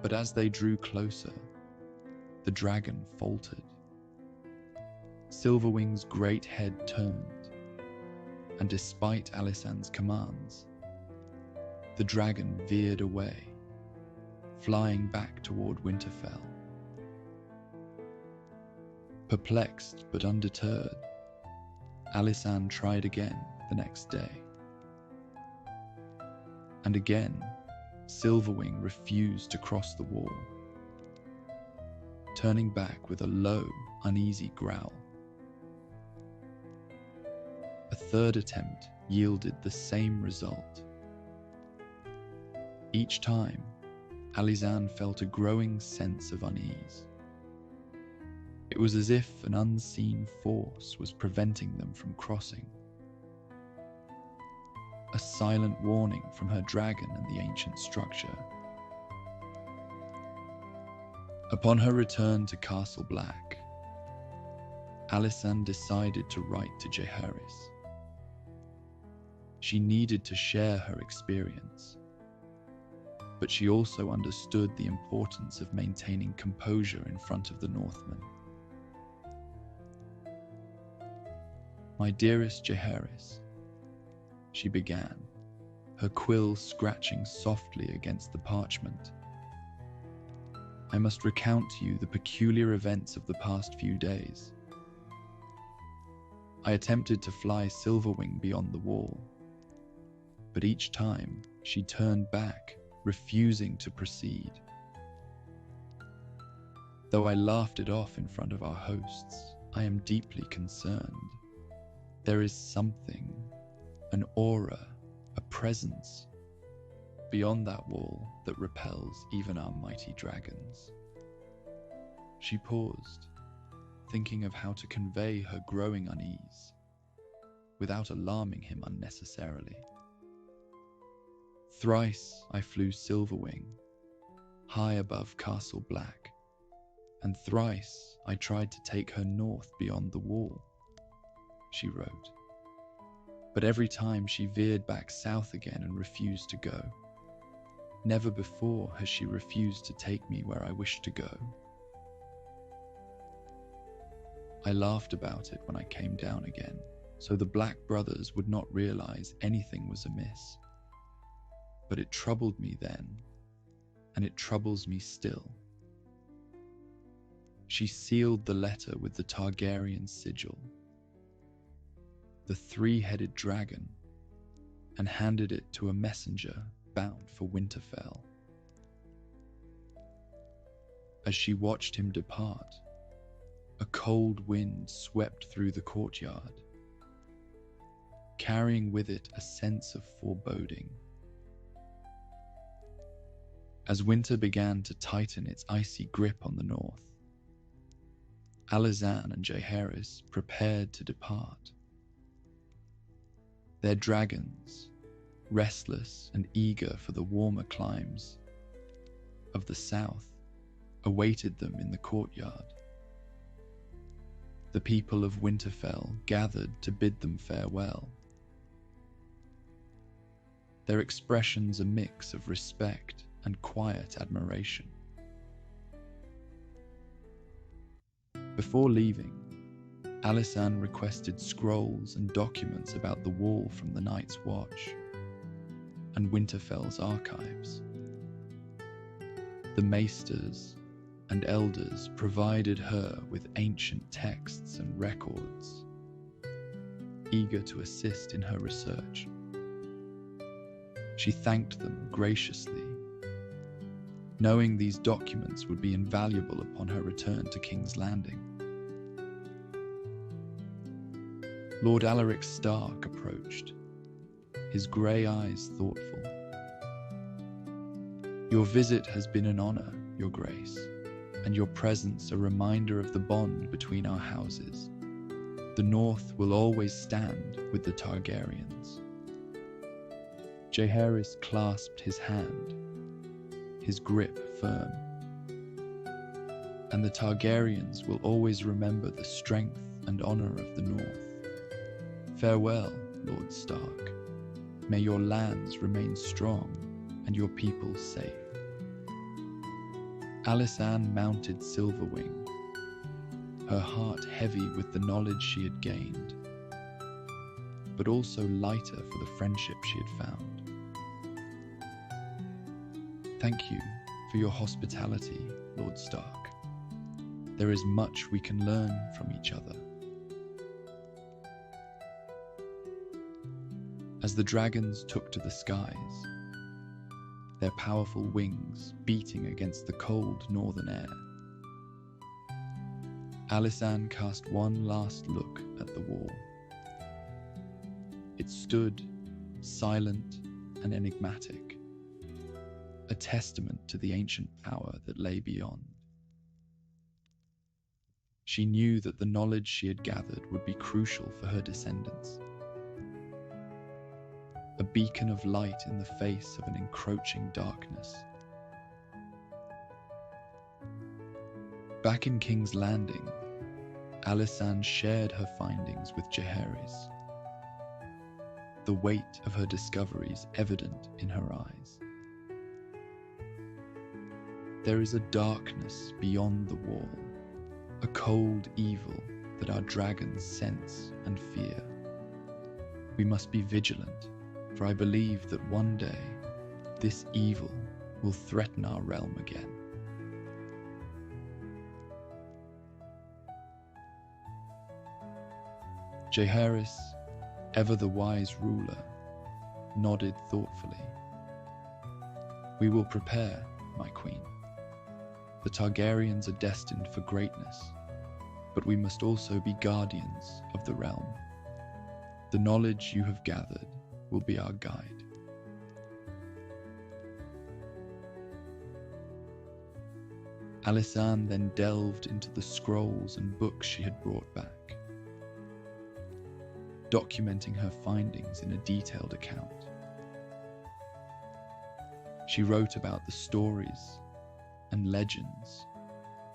But as they drew closer, the dragon faltered. Silverwing's great head turned, and despite Alysanne's commands, the dragon veered away, flying back toward Winterfell. Perplexed but undeterred, Alysanne tried again the next day. And again, Silverwing refused to cross the wall, turning back with a low, uneasy growl. A third attempt yielded the same result. Each time, Alysanne felt a growing sense of unease. It was as if an unseen force was preventing them from crossing. A silent warning from her dragon and the ancient structure. Upon her return to Castle Black, Alysanne decided to write to Jaehaerys. She needed to share her experience, but she also understood the importance of maintaining composure in front of the Northmen. "My dearest Jaehaerys," she began, her quill scratching softly against the parchment, "I must recount to you the peculiar events of the past few days. I attempted to fly Silverwing beyond the wall, but each time she turned back, refusing to proceed. Though I laughed it off in front of our hosts, I am deeply concerned. There is something, an aura, a presence, beyond that wall that repels even our mighty dragons." She paused, thinking of how to convey her growing unease, without alarming him unnecessarily. "Thrice I flew Silverwing, high above Castle Black, and thrice I tried to take her north beyond the wall," she wrote. "But every time she veered back south again and refused to go. Never before has she refused to take me where I wished to go. I laughed about it when I came down again, so the Black Brothers would not realize anything was amiss. But it troubled me then, and it troubles me still." She sealed the letter with the Targaryen sigil, the three-headed dragon, and handed it to a messenger bound for Winterfell. As she watched him depart, a cold wind swept through the courtyard, carrying with it a sense of foreboding. As winter began to tighten its icy grip on the north, Alysanne and Jaehaerys prepared to depart. Their dragons, restless and eager for the warmer climes of the south, awaited them in the courtyard. The people of Winterfell gathered to bid them farewell, their expressions a mix of respect and quiet admiration. Before leaving, Alysanne requested scrolls and documents about the wall from the Night's Watch and Winterfell's archives. The maesters and elders provided her with ancient texts and records, eager to assist in her research. She thanked them graciously, knowing these documents would be invaluable upon her return to King's Landing. Lord Alaric Stark approached, his grey eyes thoughtful. "Your visit has been an honour, Your Grace, and your presence a reminder of the bond between our houses. The North will always stand with the Targaryens." Jaehaerys clasped his hand, his grip firm. "And the Targaryens will always remember the strength and honour of the North. Farewell, Lord Stark. May your lands remain strong and your people safe." Alysanne mounted Silverwing, her heart heavy with the knowledge she had gained, but also lighter for the friendship she had found. "Thank you for your hospitality, Lord Stark. There is much we can learn from each other." As the dragons took to the skies, their powerful wings beating against the cold northern air, Alysanne cast one last look at the wall. It stood silent and enigmatic, a testament to the ancient power that lay beyond. She knew that the knowledge she had gathered would be crucial for her descendants, a beacon of light in the face of an encroaching darkness. Back in King's Landing, Alysanne shared her findings with Jaehaerys, the weight of her discoveries evident in her eyes. "There is a darkness beyond the wall, a cold evil that our dragons sense and fear. We must be vigilant, for I believe that one day this evil will threaten our realm again." Jaehaerys, ever the wise ruler, nodded thoughtfully. "We will prepare, my queen. The Targaryens are destined for greatness, but we must also be guardians of the realm. The knowledge you have gathered will be our guide." Alysanne then delved into the scrolls and books she had brought back, documenting her findings in a detailed account. She wrote about the stories and legends,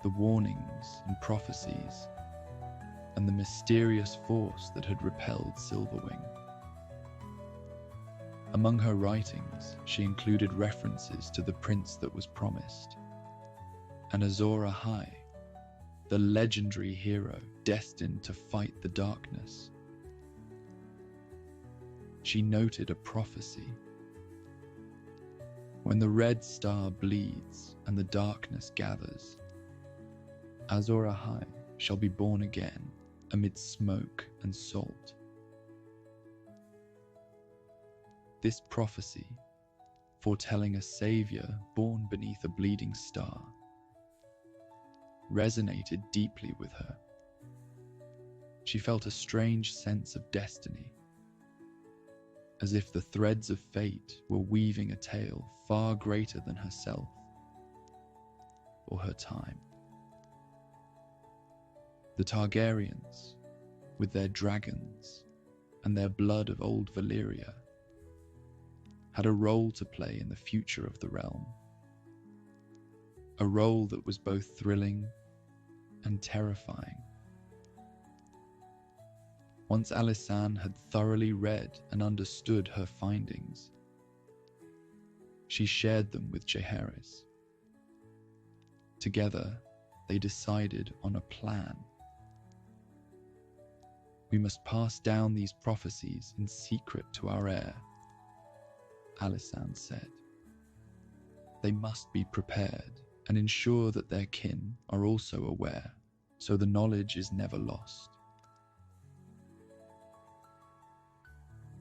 the warnings and prophecies, and the mysterious force that had repelled Silverwing. Among her writings, she included references to the prince that was promised, and Azor Ahai, the legendary hero destined to fight the darkness. She noted a prophecy: "When the red star bleeds and the darkness gathers, Azor Ahai shall be born again amid smoke and salt." This prophecy, foretelling a savior born beneath a bleeding star, resonated deeply with her. She felt a strange sense of destiny, as if the threads of fate were weaving a tale far greater than herself or her time. The Targaryens, with their dragons and their blood of old Valyria, had a role to play in the future of the realm, a role that was both thrilling and terrifying. Once Alysanne had thoroughly read and understood her findings, she shared them with Jaehaerys. Together, they decided on a plan. "We must pass down these prophecies in secret to our heir," Alysanne said. "They must be prepared and ensure that their kin are also aware, so the knowledge is never lost."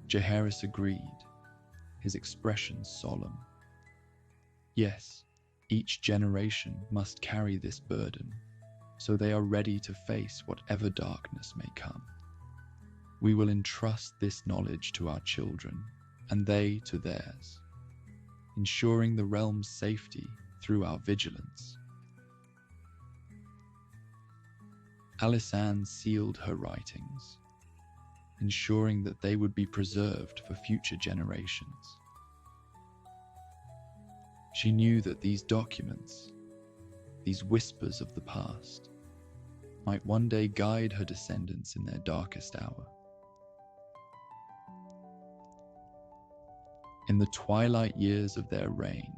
Jaehaerys agreed, his expression solemn. "Yes, Each generation must carry this burden, so they are ready to face whatever darkness may come. We will entrust this knowledge to our children, and they to theirs, ensuring the realm's safety through our vigilance. Alysanne sealed her writings, ensuring that they would be preserved for future generations. She knew that these documents, these whispers of the past, might one day guide her descendants in their darkest hour. In the twilight years of their reign,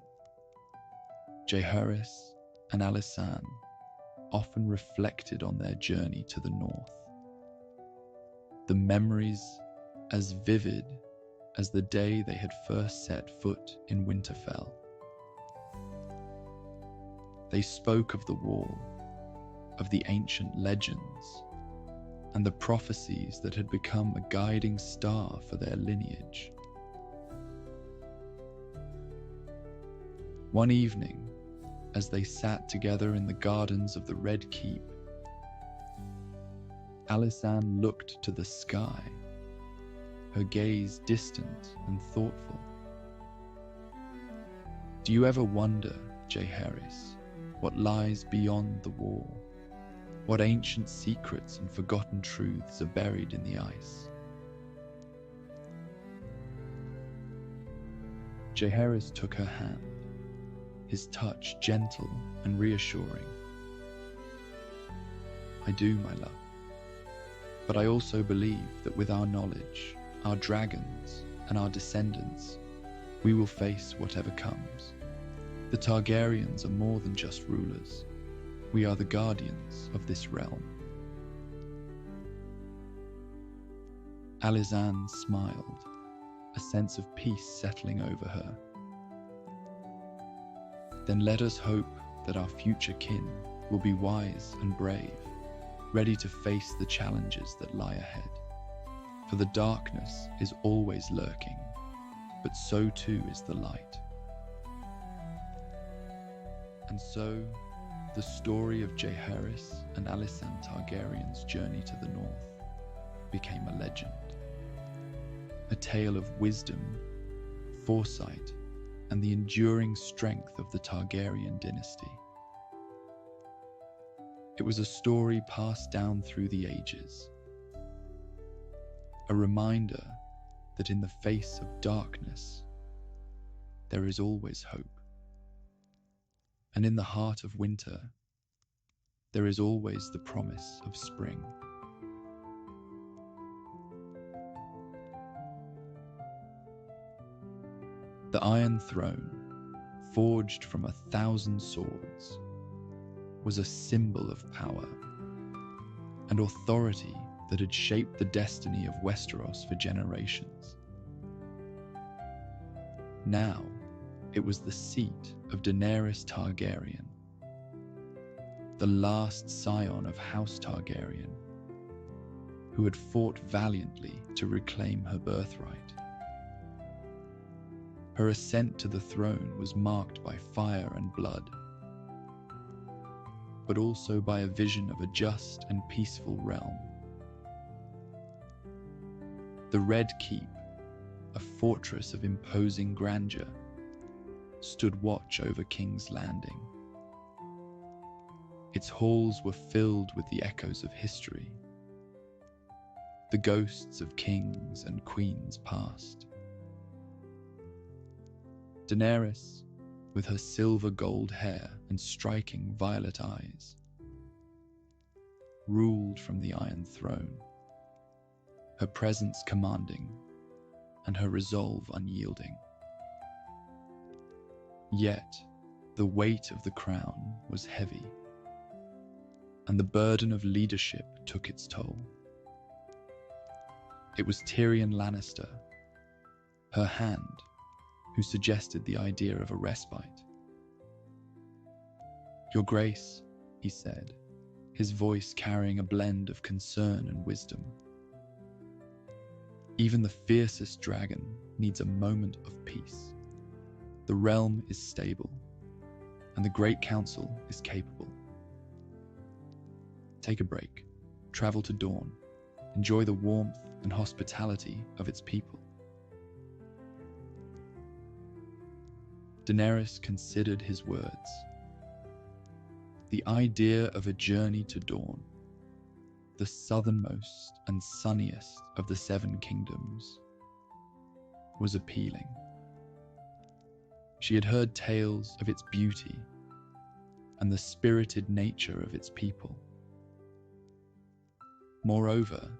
Jaehaerys and Alysanne often reflected on their journey to the north. The memories as vivid as the day they had first set foot in Winterfell. They spoke of the wall, of the ancient legends, and the prophecies that had become a guiding star for their lineage. One evening, as they sat together in the gardens of the Red Keep, Alysanne looked to the sky, her gaze distant and thoughtful. Do you ever wonder, Jaehaerys, what lies beyond the wall? What ancient secrets and forgotten truths are buried in the ice? Jaehaerys took her hand, his touch gentle and reassuring. I do, my love. But I also believe that with our knowledge, our dragons, and our descendants, we will face whatever comes. The Targaryens are more than just rulers. We are the guardians of this realm. Alysanne smiled, a sense of peace settling over her. Then let us hope that our future kin will be wise and brave, ready to face the challenges that lie ahead. For the darkness is always lurking, but so too is the light. And so, the story of Jaehaerys and Alysanne Targaryen's journey to the north became a legend. A tale of wisdom, foresight, and the enduring strength of the Targaryen dynasty. It was a story passed down through the ages, a reminder that in the face of darkness, there is always hope. And in the heart of winter, there is always the promise of spring. The Iron Throne, forged from 1,000 swords, was a symbol of power and authority that had shaped the destiny of Westeros for generations. Now, it was the seat of Daenerys Targaryen, the last scion of House Targaryen, who had fought valiantly to reclaim her birthright. Her ascent to the throne was marked by fire and blood, but also by a vision of a just and peaceful realm. The Red Keep, a fortress of imposing grandeur, stood watch over King's Landing. Its halls were filled with the echoes of history, the ghosts of kings and queens past. Daenerys, with her silver gold hair and striking violet eyes, ruled from the Iron Throne, her presence commanding and her resolve unyielding. Yet, the weight of the crown was heavy, and the burden of leadership took its toll. It was Tyrion Lannister, her hand, who suggested the idea of a respite. "Your Grace," he said, his voice carrying a blend of concern and wisdom. "Even the fiercest dragon needs a moment of peace. The realm is stable, and the Great Council is capable. Take a break, travel to Dorne, enjoy the warmth and hospitality of its people. Daenerys considered his words. The idea of a journey to Dorne, the southernmost and sunniest of the Seven Kingdoms, was appealing. She had heard tales of its beauty and the spirited nature of its people. Moreover,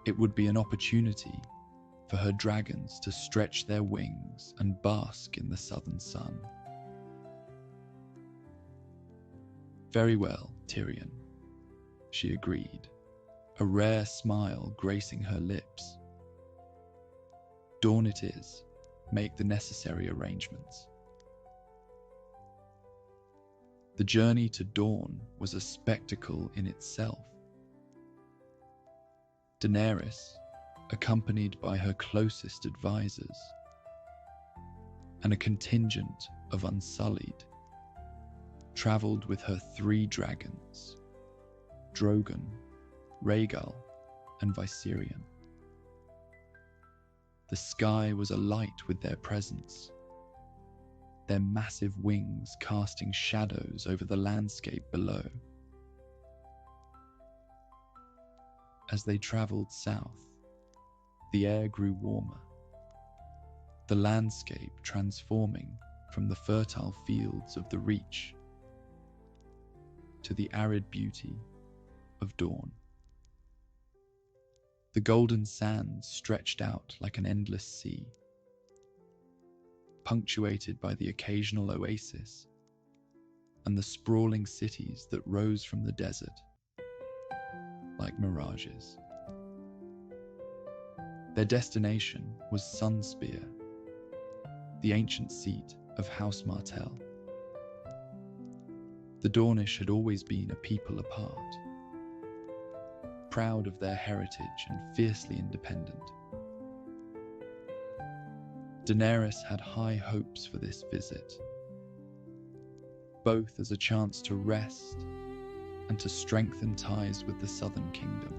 it would be an opportunity for her dragons to stretch their wings and bask in the southern sun. Very well, Tyrion, she agreed, a rare smile gracing her lips. Dorne it is. Make the necessary arrangements. The journey to Dorne was a spectacle in itself. Daenerys, accompanied by her closest advisors, and a contingent of Unsullied, travelled with her 3 dragons, Drogon, Rhaegal, and Viserion. The sky was alight with their presence, their massive wings casting shadows over the landscape below. As they travelled south, the air grew warmer, the landscape transforming from the fertile fields of the Reach to the arid beauty of Dorne. The golden sands stretched out like an endless sea, punctuated by the occasional oasis and the sprawling cities that rose from the desert like mirages. Their destination was Sunspear, the ancient seat of House Martell. The Dornish had always been a people apart, proud of their heritage and fiercely independent. Daenerys had high hopes for this visit, both as a chance to rest and to strengthen ties with the Southern Kingdom.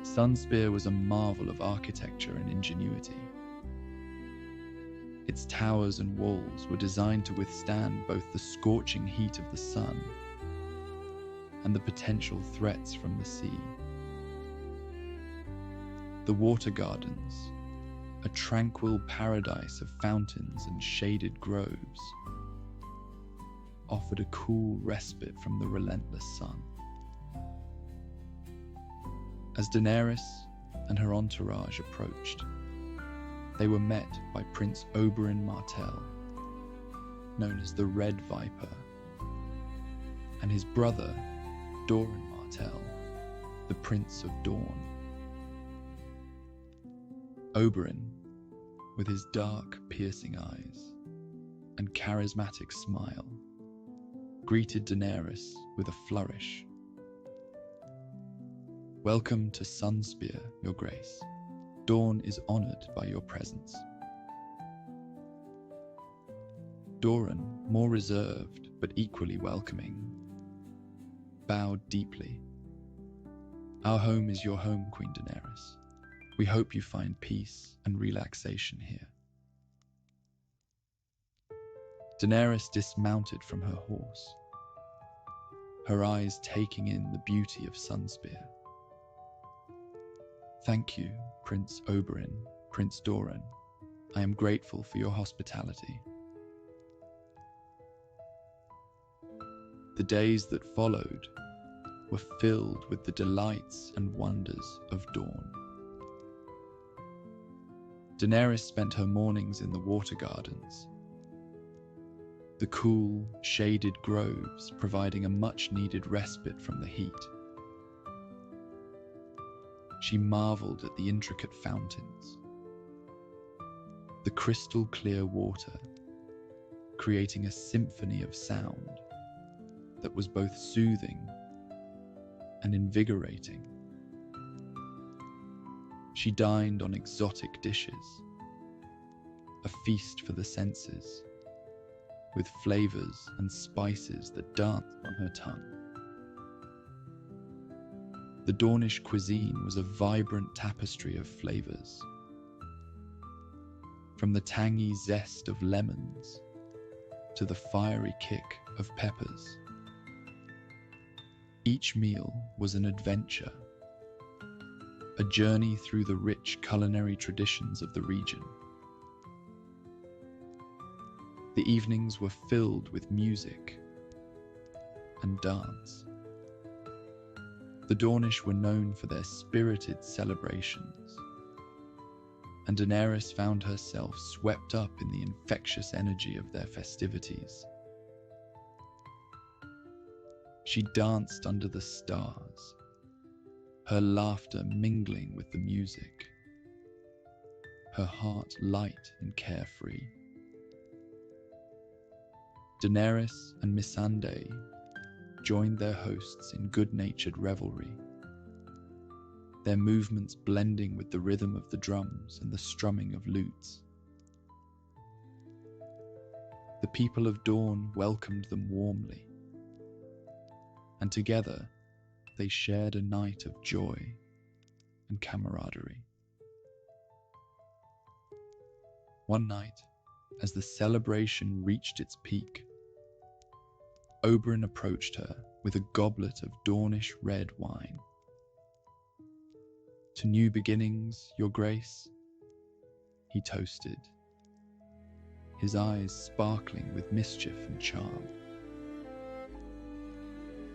Sunspear was a marvel of architecture and ingenuity. Its towers and walls were designed to withstand both the scorching heat of the sun and the potential threats from the sea. The water gardens, a tranquil paradise of fountains and shaded groves, offered a cool respite from the relentless sun. As Daenerys and her entourage approached, they were met by Prince Oberyn Martell, known as the Red Viper, and his brother, Doran Martell, the Prince of Dorne. Oberyn, with his dark, piercing eyes and charismatic smile, greeted Daenerys with a flourish. "Welcome to Sunspear, Your Grace. Dorne is honoured by your presence." Doran, more reserved but equally welcoming, bowed deeply. "Our home is your home, Queen Daenerys. We hope you find peace and relaxation here." Daenerys dismounted from her horse, her eyes taking in the beauty of Sunspear. "Thank you, Prince Oberyn, Prince Doran. I am grateful for your hospitality." The days that followed were filled with the delights and wonders of Dorne. Daenerys spent her mornings in the water gardens, the cool, shaded groves providing a much-needed respite from the heat. She marveled at the intricate fountains, the crystal-clear water, creating a symphony of sound that was both soothing and invigorating. She dined on exotic dishes, a feast for the senses, with flavors and spices that danced on her tongue. The Dornish cuisine was a vibrant tapestry of flavors, from the tangy zest of lemons to the fiery kick of peppers. Each meal was an adventure, a journey through the rich culinary traditions of the region. The evenings were filled with music and dance. The Dornish were known for their spirited celebrations, and Daenerys found herself swept up in the infectious energy of their festivities. She danced under the stars, her laughter mingling with the music, her heart light and carefree. Daenerys and Missandei joined their hosts in good-natured revelry, their movements blending with the rhythm of the drums and the strumming of lutes. The people of Dorne welcomed them warmly, and together they shared a night of joy and camaraderie. One night, as the celebration reached its peak, Oberyn approached her with a goblet of Dornish red wine. "To new beginnings, Your Grace," he toasted, his eyes sparkling with mischief and charm.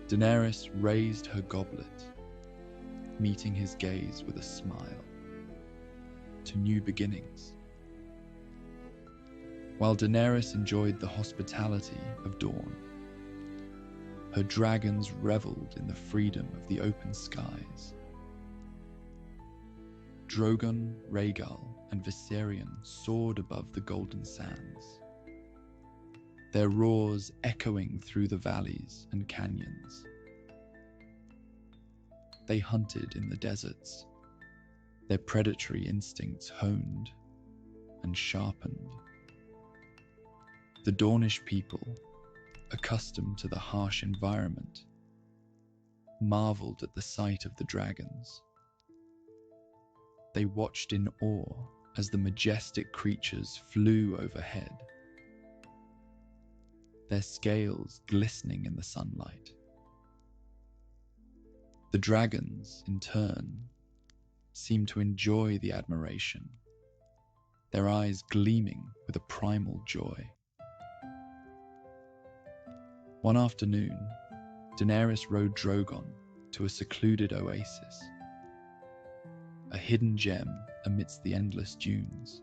Daenerys raised her goblet, meeting his gaze with a smile. "To new beginnings." While Daenerys enjoyed the hospitality of Dorne, her dragons reveled in the freedom of the open skies. Drogon, Rhaegal, and Viserion soared above the golden sands, their roars echoing through the valleys and canyons. They hunted in the deserts, their predatory instincts honed and sharpened. The Dornish people, accustomed to the harsh environment, marveled at the sight of the dragons. They watched in awe as the majestic creatures flew overhead, their scales glistening in the sunlight. The dragons, in turn, seemed to enjoy the admiration, their eyes gleaming with a primal joy. One afternoon, Daenerys rode Drogon to a secluded oasis, a hidden gem amidst the endless dunes.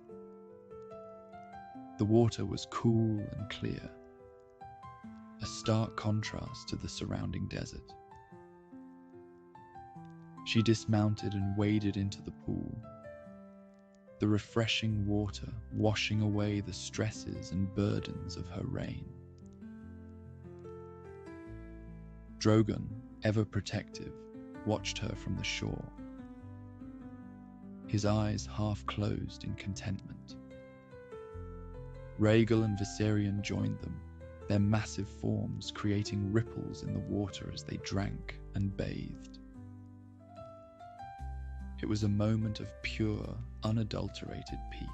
The water was cool and clear, a stark contrast to the surrounding desert. She dismounted and waded into the pool, the refreshing water washing away the stresses and burdens of her reign. Drogon, ever protective, watched her from the shore, his eyes half closed in contentment. Rhaegal and Viserion joined them, their massive forms creating ripples in the water as they drank and bathed. It was a moment of pure, unadulterated peace,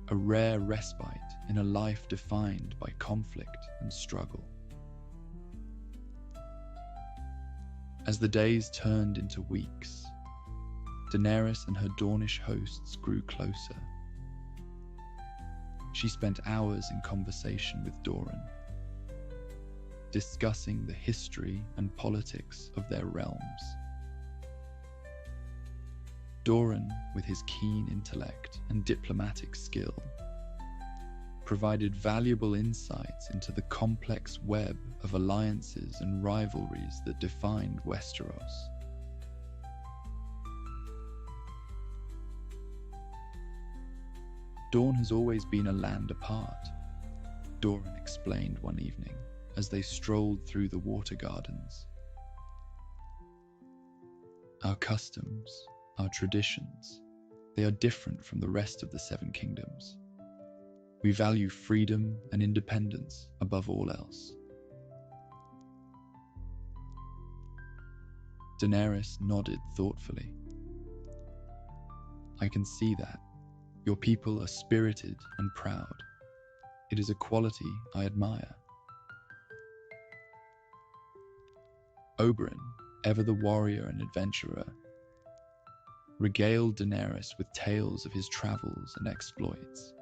a rare respite in a life defined by conflict and struggle. As the days turned into weeks, Daenerys and her Dornish hosts grew closer. She spent hours in conversation with Doran, discussing the history and politics of their realms. Doran, with his keen intellect and diplomatic skill, provided valuable insights into the complex web of alliances and rivalries that defined Westeros. Dorne has always been a land apart, Doran explained one evening as they strolled through the water gardens. Our customs, our traditions, they are different from the rest of the Seven Kingdoms. We value freedom and independence above all else. Daenerys nodded thoughtfully. I can see that. Your people are spirited and proud. It is a quality I admire. Oberyn, ever the warrior and adventurer, regaled Daenerys with tales of his travels and exploits.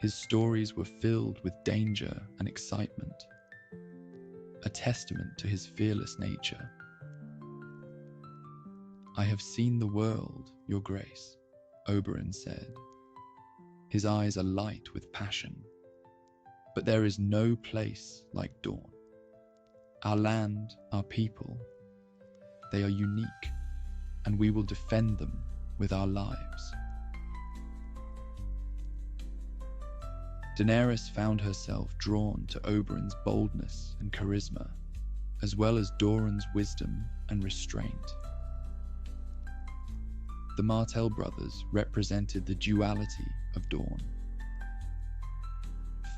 His stories were filled with danger and excitement, a testament to his fearless nature. I have seen the world, Your Grace, Oberyn said. His eyes alight with passion. But there is no place like Dorne. Our land, our people, they are unique, and we will defend them with our lives. Daenerys found herself drawn to Oberyn's boldness and charisma, as well as Doran's wisdom and restraint. The Martell brothers represented the duality of Dorne.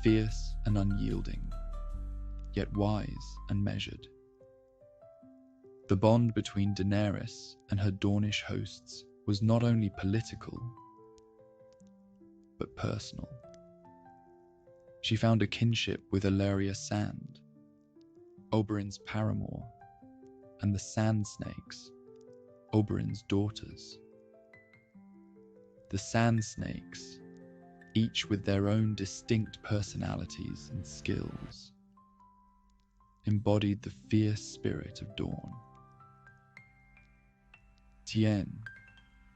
Fierce and unyielding, yet wise and measured. The bond between Daenerys and her Dornish hosts was not only political, but personal. She found a kinship with Alysanne, Oberyn's paramour, and the Sand Snakes, Oberyn's daughters. The Sand Snakes, each with their own distinct personalities and skills, embodied the fierce spirit of Dorne. Tien,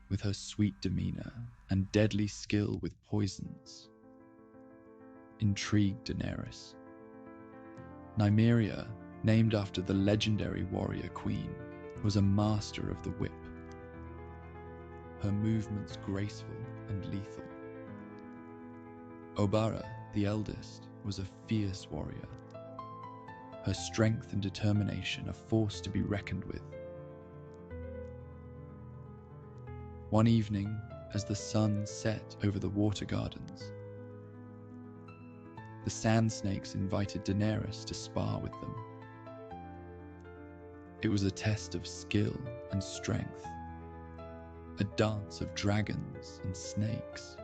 with her sweet demeanor and deadly skill with poisons, intrigued Daenerys. Nymeria, named after the legendary warrior queen, was a master of the whip, her movements graceful and lethal. Obara, the eldest, was a fierce warrior, her strength and determination a force to be reckoned with. One evening, as the sun set over the water gardens, the Sand Snakes invited Daenerys to spar with them. It was a test of skill and strength, a dance of dragons and snakes.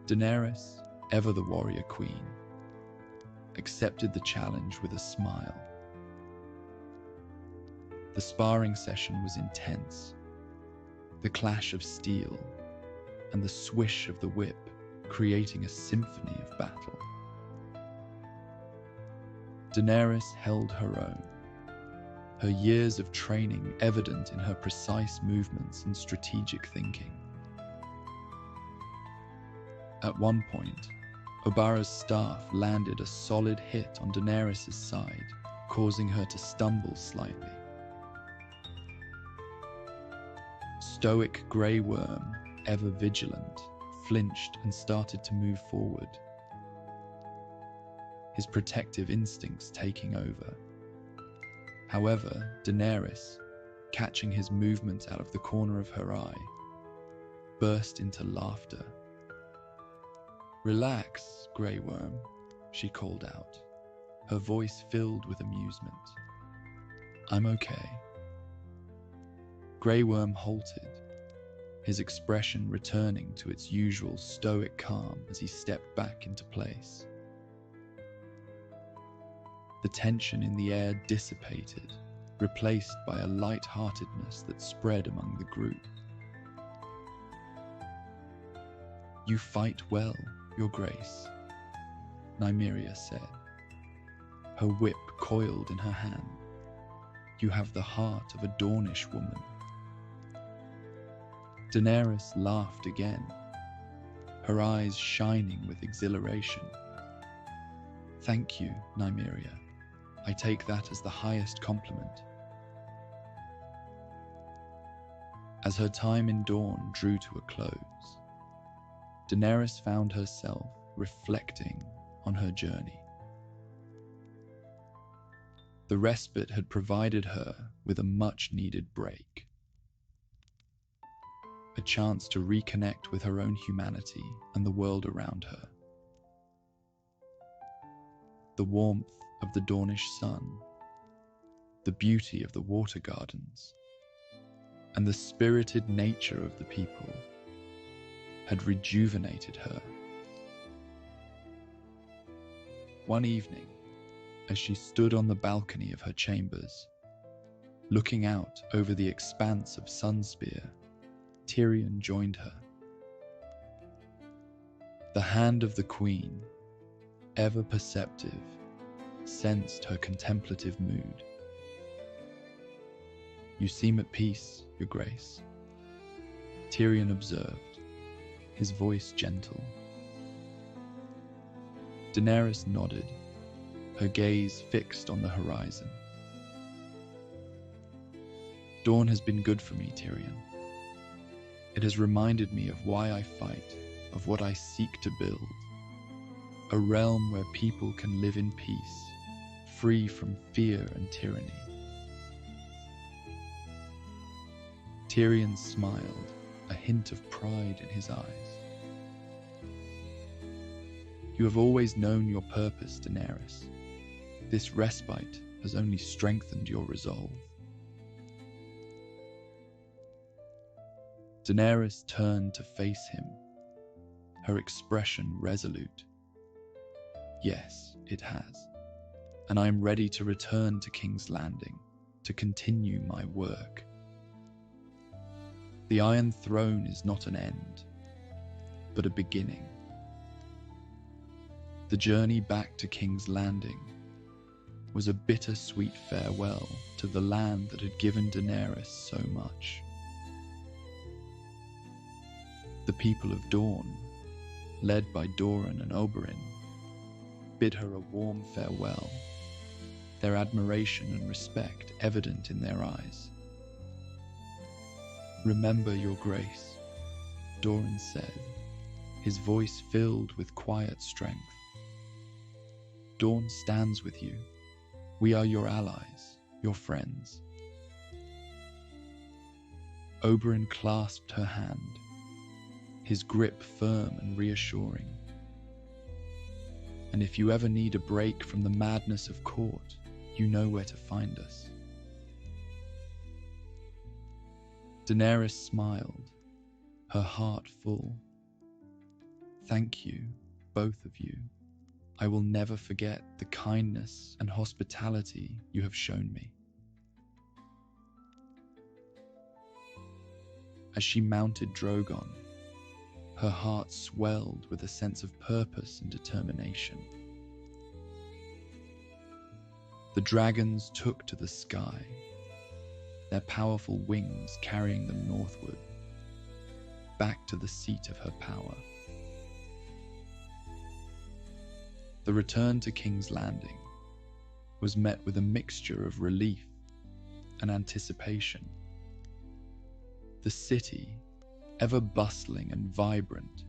Daenerys, ever the warrior queen, accepted the challenge with a smile. The sparring session was intense, the clash of steel and the swish of the whip creating a symphony of battle. Daenerys held her own, her years of training evident in her precise movements and strategic thinking. At one point, Obara's staff landed a solid hit on Daenerys' side, causing her to stumble slightly. Stoic Grey Worm, ever vigilant, flinched and started to move forward, his protective instincts taking over. However, Daenerys, catching his movements out of the corner of her eye, burst into laughter. "Relax, Grey Worm," she called out, her voice filled with amusement. "I'm okay." Grey Worm halted, his expression returning to its usual stoic calm as he stepped back into place. The tension in the air dissipated, replaced by a light-heartedness that spread among the group. "You fight well, Your Grace," Nymeria said, her whip coiled in her hand. "You have the heart of a Dornish woman." Daenerys laughed again, her eyes shining with exhilaration. "Thank you, Nymeria. I take that as the highest compliment." As her time in Dorne drew to a close, Daenerys found herself reflecting on her journey. The respite had provided her with a much-needed break. a chance to reconnect with her own humanity and the world around her. The warmth of the Dornish sun, the beauty of the water gardens, and the spirited nature of the people had rejuvenated her. One evening, as she stood on the balcony of her chambers, looking out over the expanse of Sunspear, Tyrion joined her. The hand of the Queen, ever perceptive, sensed her contemplative mood. "You seem at peace, Your Grace," Tyrion observed, his voice gentle. Daenerys nodded, her gaze fixed on the horizon. "Dorne has been good for me, Tyrion. It has reminded me of why I fight, of what I seek to build. A realm where people can live in peace, free from fear and tyranny." Tyrion smiled, a hint of pride in his eyes. "You have always known your purpose, Daenerys. This respite has only strengthened your resolve." Daenerys turned to face him, her expression resolute. "Yes, it has, and I am ready to return to King's Landing, to continue my work. The Iron Throne is not an end, but a beginning. The journey back to King's Landing was a bittersweet farewell to the land that had given Daenerys so much. The people of Dorne, led by Doran and Oberyn, bid her a warm farewell, their admiration and respect evident in their eyes. "Remember, Your Grace," Doran said, his voice filled with quiet strength. "Dorne stands with you. We are your allies, your friends." Oberyn clasped her hand, his grip firm and reassuring. "And if you ever need a break from the madness of court, you know where to find us." Daenerys smiled, her heart full. "Thank you, both of you. I will never forget the kindness and hospitality you have shown me." As she mounted Drogon, her heart swelled with a sense of purpose and determination. The dragons took to the sky, their powerful wings carrying them northward, back to the seat of her power. The return to King's Landing was met with a mixture of relief and anticipation. The city, ever bustling and vibrant,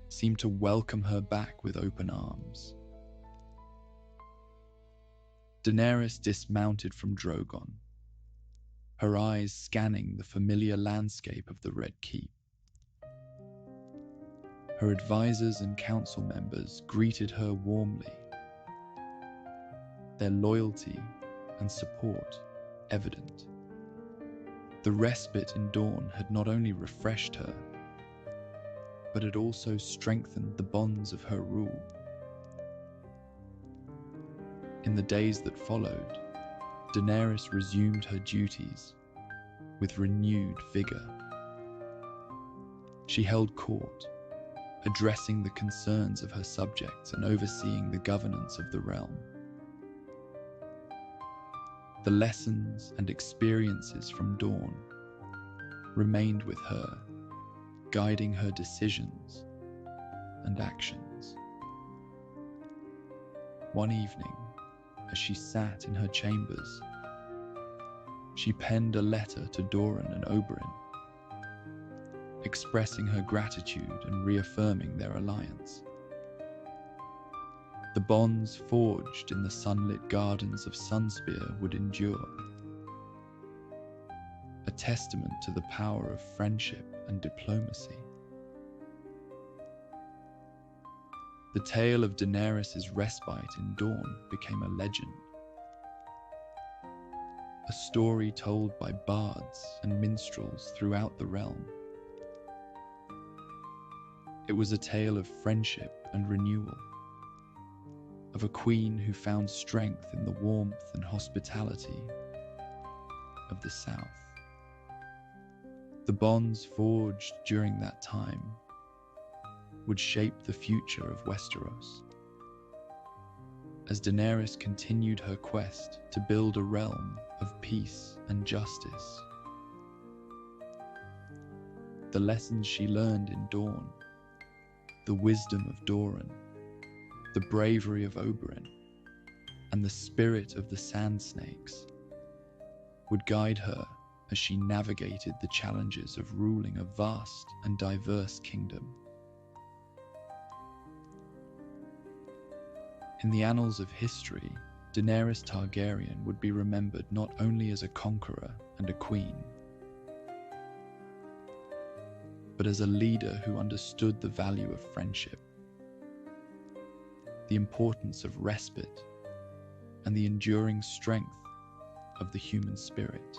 seemed to welcome her back with open arms. Daenerys dismounted from Drogon, her eyes scanning the familiar landscape of the Red Keep. Her advisors and council members greeted her warmly, their loyalty and support evident. The respite in Dorne had not only refreshed her, but had also strengthened the bonds of her rule. In the days that followed, Daenerys resumed her duties with renewed vigor. She held court, addressing the concerns of her subjects and overseeing the governance of the realm. The lessons and experiences from Dorne remained with her, guiding her decisions and actions. One evening, as she sat in her chambers, she penned a letter to Doran and Oberyn, expressing her gratitude and reaffirming their alliance. The bonds forged in the sunlit gardens of Sunspear would endure. A testament to the power of friendship and diplomacy. The tale of Daenerys' respite in Dorne became a legend, a story told by bards and minstrels throughout the realm. It was a tale of friendship and renewal, of a queen who found strength in the warmth and hospitality of the South. The bonds forged during that time would shape the future of Westeros, as Daenerys continued her quest to build a realm of peace and justice. The lessons she learned in Dorne, the wisdom of Doran, the bravery of Oberyn, and the spirit of the Sand Snakes would guide her as she navigated the challenges of ruling a vast and diverse kingdom. In the annals of history, Daenerys Targaryen would be remembered not only as a conqueror and a queen, but as a leader who understood the value of friendship, the importance of respite, and the enduring strength of the human spirit.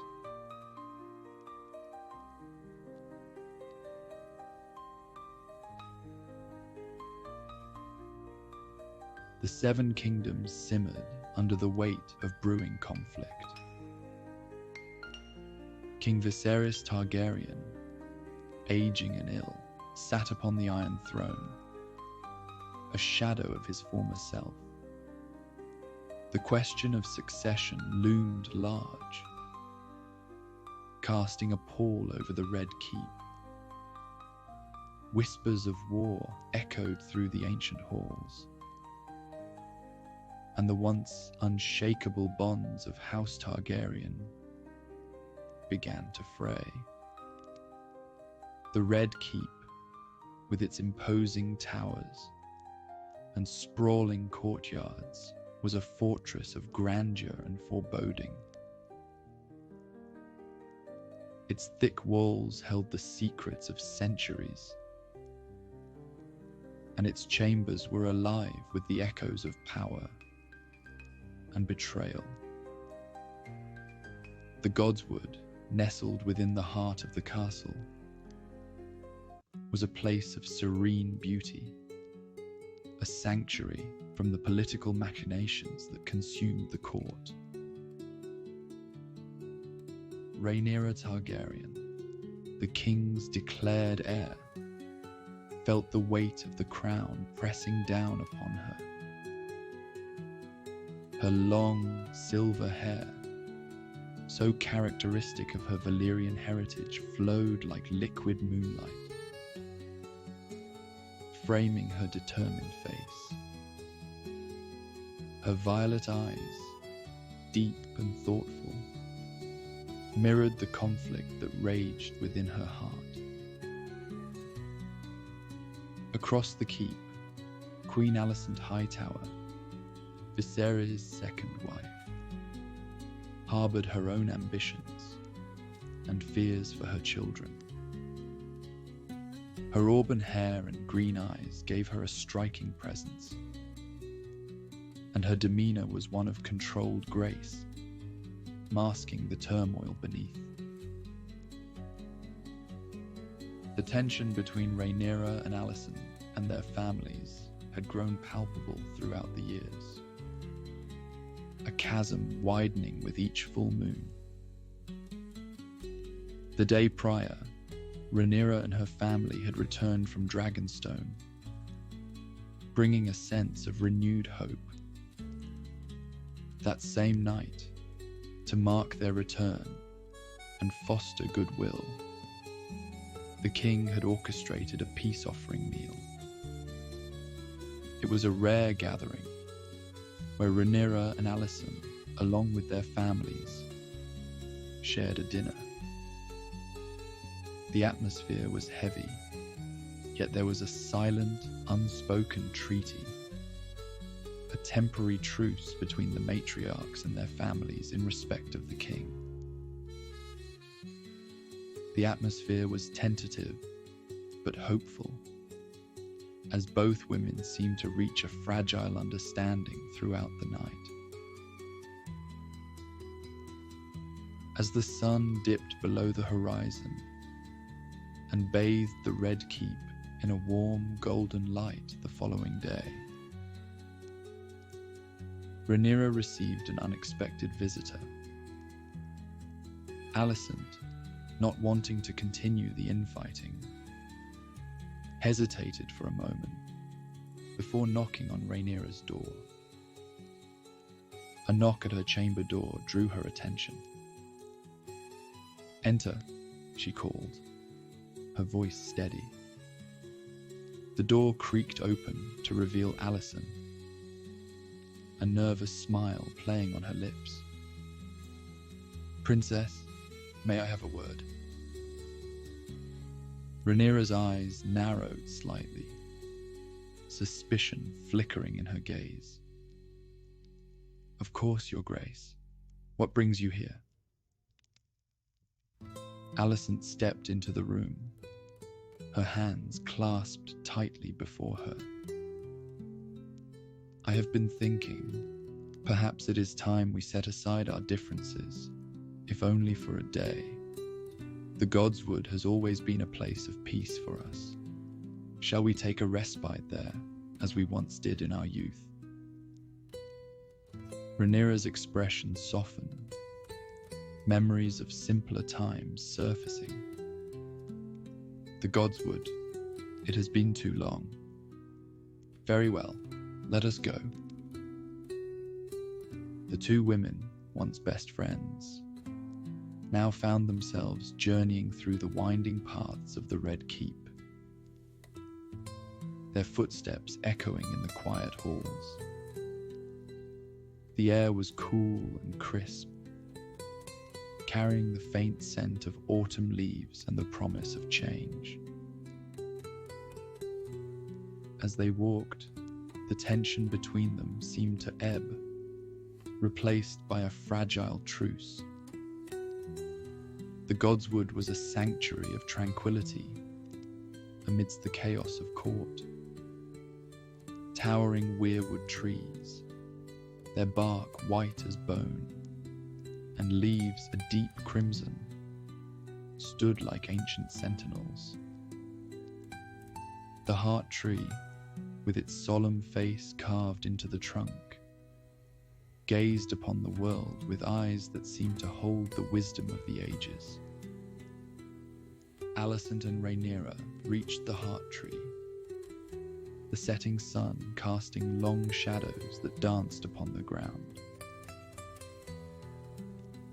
The Seven Kingdoms simmered under the weight of brewing conflict. King Viserys Targaryen, aging and ill, sat upon the Iron Throne, a shadow of his former self. The question of succession loomed large, casting a pall over the Red Keep. Whispers of war echoed through the ancient halls, and the once unshakable bonds of House Targaryen began to fray. The Red Keep, with its imposing towers and sprawling courtyards, was a fortress of grandeur and foreboding. Its thick walls held the secrets of centuries, and its chambers were alive with the echoes of power and betrayal. The Godswood, nestled within the heart of the castle, was a place of serene beauty, a sanctuary from the political machinations that consumed the court. Rhaenyra Targaryen, the king's declared heir, felt the weight of the crown pressing down upon her. Her long, silver hair, so characteristic of her Valyrian heritage, flowed like liquid moonlight, framing her determined face. Her violet eyes, deep and thoughtful, mirrored the conflict that raged within her heart. Across the keep, Queen Alysanne Hightower, Viserys' second wife, harbored her own ambitions and fears for her children. Her auburn hair and green eyes gave her a striking presence, and her demeanor was one of controlled grace, masking the turmoil beneath. The tension between Rhaenyra and Alysanne and their families had grown palpable throughout the years, a chasm widening with each full moon. The day prior, Rhaenyra and her family had returned from Dragonstone, bringing a sense of renewed hope. That same night, to mark their return and foster goodwill, the king had orchestrated a peace offering meal. It was a rare gathering where Rhaenyra and Alysanne, along with their families, shared a dinner. The atmosphere was heavy, yet there was a silent, unspoken treaty, a temporary truce between the matriarchs and their families in respect of the king. The atmosphere was tentative, but hopeful, as both women seemed to reach a fragile understanding throughout the night. As the sun dipped below the horizon and bathed the Red Keep in a warm golden light the following day, Rhaenyra received an unexpected visitor. Alysanne, not wanting to continue the infighting, hesitated for a moment before knocking on Rhaenyra's door. A knock at her chamber door drew her attention. "Enter," she called, her voice steady. The door creaked open to reveal Alysanne, a nervous smile playing on her lips. "Princess, may I have a word?" Rhaenyra's eyes narrowed slightly, suspicion flickering in her gaze. "Of course, Your Grace. What brings you here?" Alysanne stepped into the room, her hands clasped tightly before her. "I have been thinking, perhaps it is time we set aside our differences, if only for a day. The Godswood has always been a place of peace for us. Shall we take a respite there, as we once did in our youth?" Rhaenyra's expression softened, memories of simpler times surfacing. "The Godswood, it has been too long. Very well, let us go." The two women, once best friends, now found themselves journeying through the winding paths of the Red Keep, their footsteps echoing in the quiet halls. The air was cool and crisp, carrying the faint scent of autumn leaves and the promise of change. As they walked, the tension between them seemed to ebb, replaced by a fragile truce. The Godswood was a sanctuary of tranquility amidst the chaos of court. Towering weirwood trees, their bark white as bone, and leaves a deep crimson, stood like ancient sentinels. The heart tree, with its solemn face carved into the trunk, gazed upon the world with eyes that seemed to hold the wisdom of the ages. Alysanne and Rhaenyra reached the heart tree, the setting sun casting long shadows that danced upon the ground.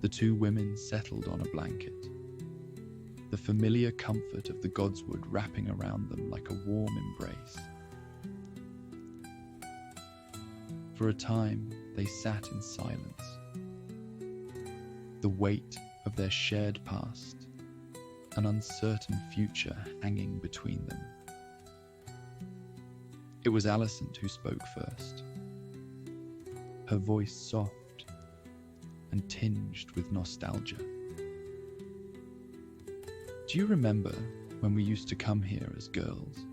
The two women settled on a blanket, the familiar comfort of the Godswood wrapping around them like a warm embrace. For a time, they sat in silence, the weight of their shared past, an uncertain future hanging between them. It was Alysanne who spoke first, her voice soft and tinged with nostalgia. "Do you remember when we used to come here as girls?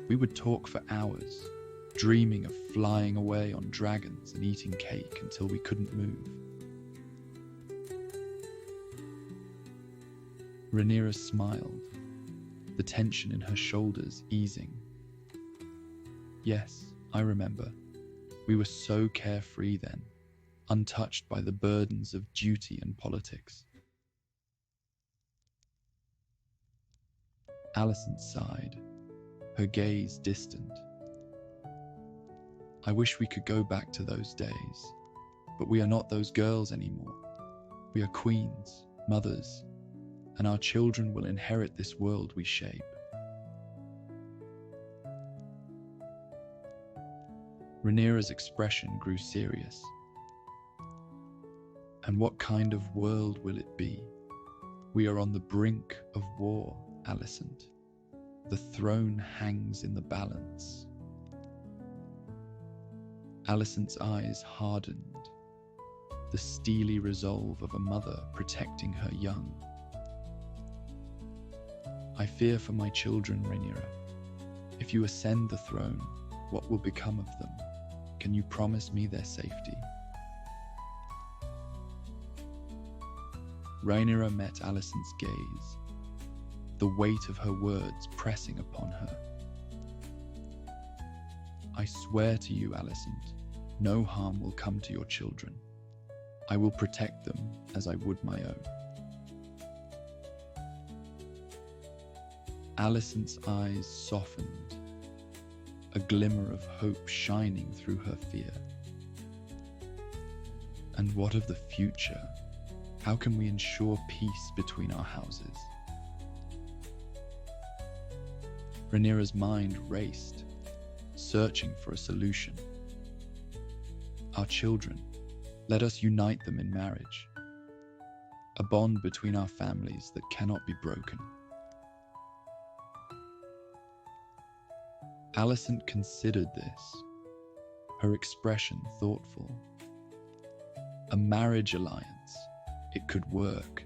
We would talk for hours, dreaming of flying away on dragons and eating cake until we couldn't move." Rhaenyra smiled, the tension in her shoulders easing. "Yes, I remember. We were so carefree then, untouched by the burdens of duty and politics." Alysanne sighed, her gaze distant. "I wish we could go back to those days, but we are not those girls anymore. We are queens, mothers, and our children will inherit this world we shape." Rhaenyra's expression grew serious. "And what kind of world will it be? We are on the brink of war, Alysanne. The throne hangs in the balance." Alysanne's eyes hardened, the steely resolve of a mother protecting her young. I fear for my children, Rhaenyra. If you ascend the throne, what will become of them? Can you promise me their safety? Rhaenyra met Alysanne's gaze, the weight of her words pressing upon her. I swear to you, Alysanne, no harm will come to your children. I will protect them as I would my own. Alysanne's eyes softened, a glimmer of hope shining through her fear. And what of the future? How can we ensure peace between our houses? Rhaenyra's mind raced, searching for a solution. Our children, let us unite them in marriage, a bond between our families that cannot be broken. Alysanne considered this, her expression thoughtful. A marriage alliance, it could work.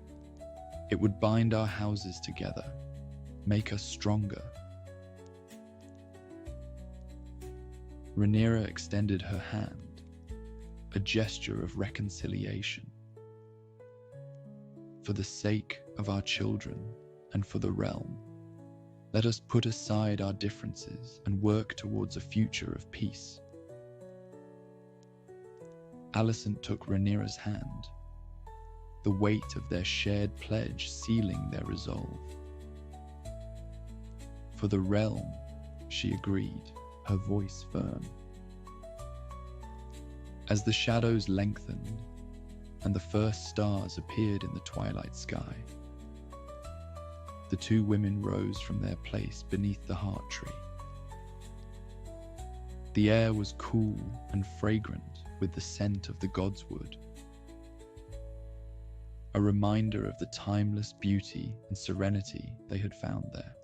It would bind our houses together, make us stronger. Rhaenyra extended her hand, a gesture of reconciliation. For the sake of our children and for the realm, let us put aside our differences and work towards a future of peace. Alysanne took Rhaenyra's hand, the weight of their shared pledge sealing their resolve. For the realm, she agreed, her voice firm. As the shadows lengthened and the first stars appeared in the twilight sky, the two women rose from their place beneath the heart tree. The air was cool and fragrant with the scent of the Godswood, a reminder of the timeless beauty and serenity they had found there.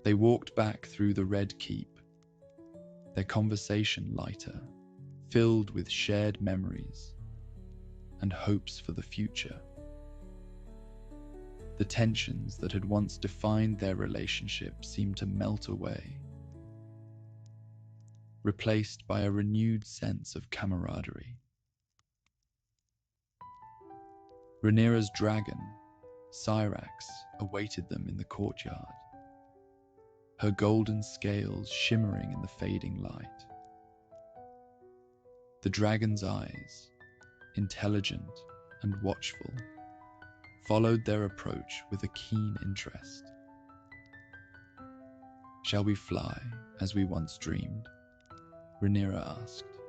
They walked back through the Red Keep, their conversation lighter, filled with shared memories and hopes for the future. The tensions that had once defined their relationship seemed to melt away, replaced by a renewed sense of camaraderie. Rhaenyra's dragon, Syrax, awaited them in the courtyard, her golden scales shimmering in the fading light. The dragon's eyes, intelligent and watchful, followed their approach with a keen interest. "Shall we fly, as we once dreamed?" Rhaenyra asked,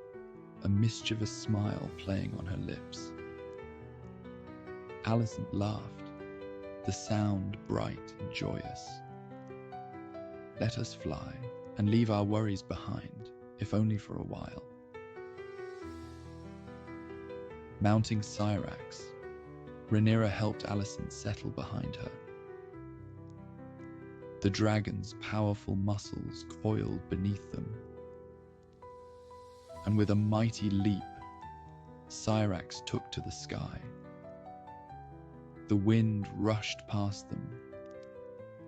a mischievous smile playing on her lips. Alysanne laughed, the sound bright and joyous. "Let us fly and leave our worries behind, if only for a while." Mounting Syrax, Rhaenyra helped Alysanne settle behind her. The dragon's powerful muscles coiled beneath them, and with a mighty leap, Syrax took to the sky. The wind rushed past them,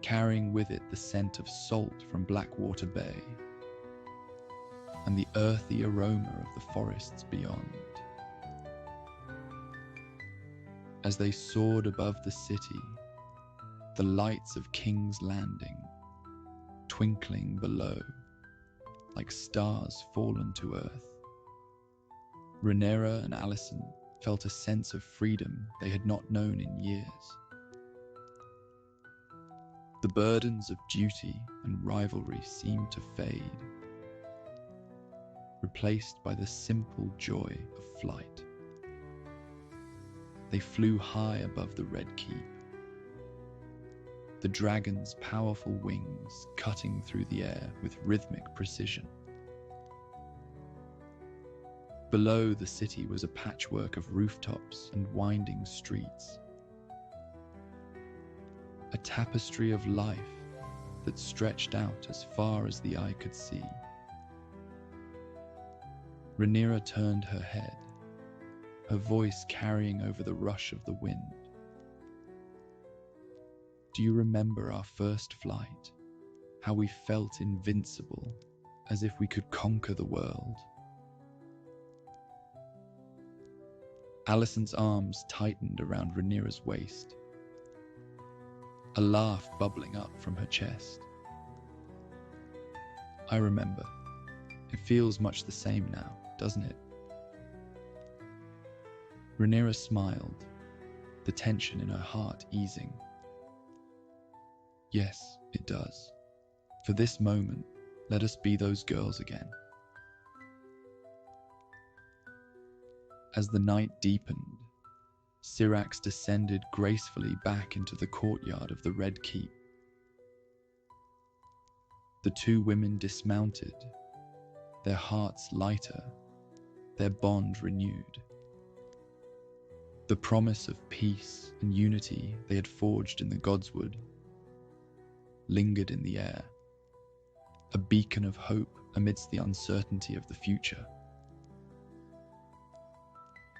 carrying with it the scent of salt from Blackwater Bay and the earthy aroma of the forests beyond. As they soared above the city, the lights of King's Landing twinkling below like stars fallen to earth, Rhaenyra and Alysanne felt a sense of freedom they had not known in years. The burdens of duty and rivalry seemed to fade, replaced by the simple joy of flight. They flew high above the Red Keep, the dragon's powerful wings cutting through the air with rhythmic precision. Below the city was a patchwork of rooftops and winding streets, a tapestry of life that stretched out as far as the eye could see. Rhaenyra turned her head, her voice carrying over the rush of the wind. Do you remember our first flight? How we felt invincible, as if we could conquer the world. Alysanne's arms tightened around Rhaenyra's waist, a laugh bubbling up from her chest. I remember. It feels much the same now, doesn't it? Rhaenyra smiled, the tension in her heart easing. Yes, it does. For this moment, let us be those girls again. As the night deepened, Syrax descended gracefully back into the courtyard of the Red Keep. The two women dismounted, their hearts lighter, their bond renewed. The promise of peace and unity they had forged in the Godswood lingered in the air, a beacon of hope amidst the uncertainty of the future.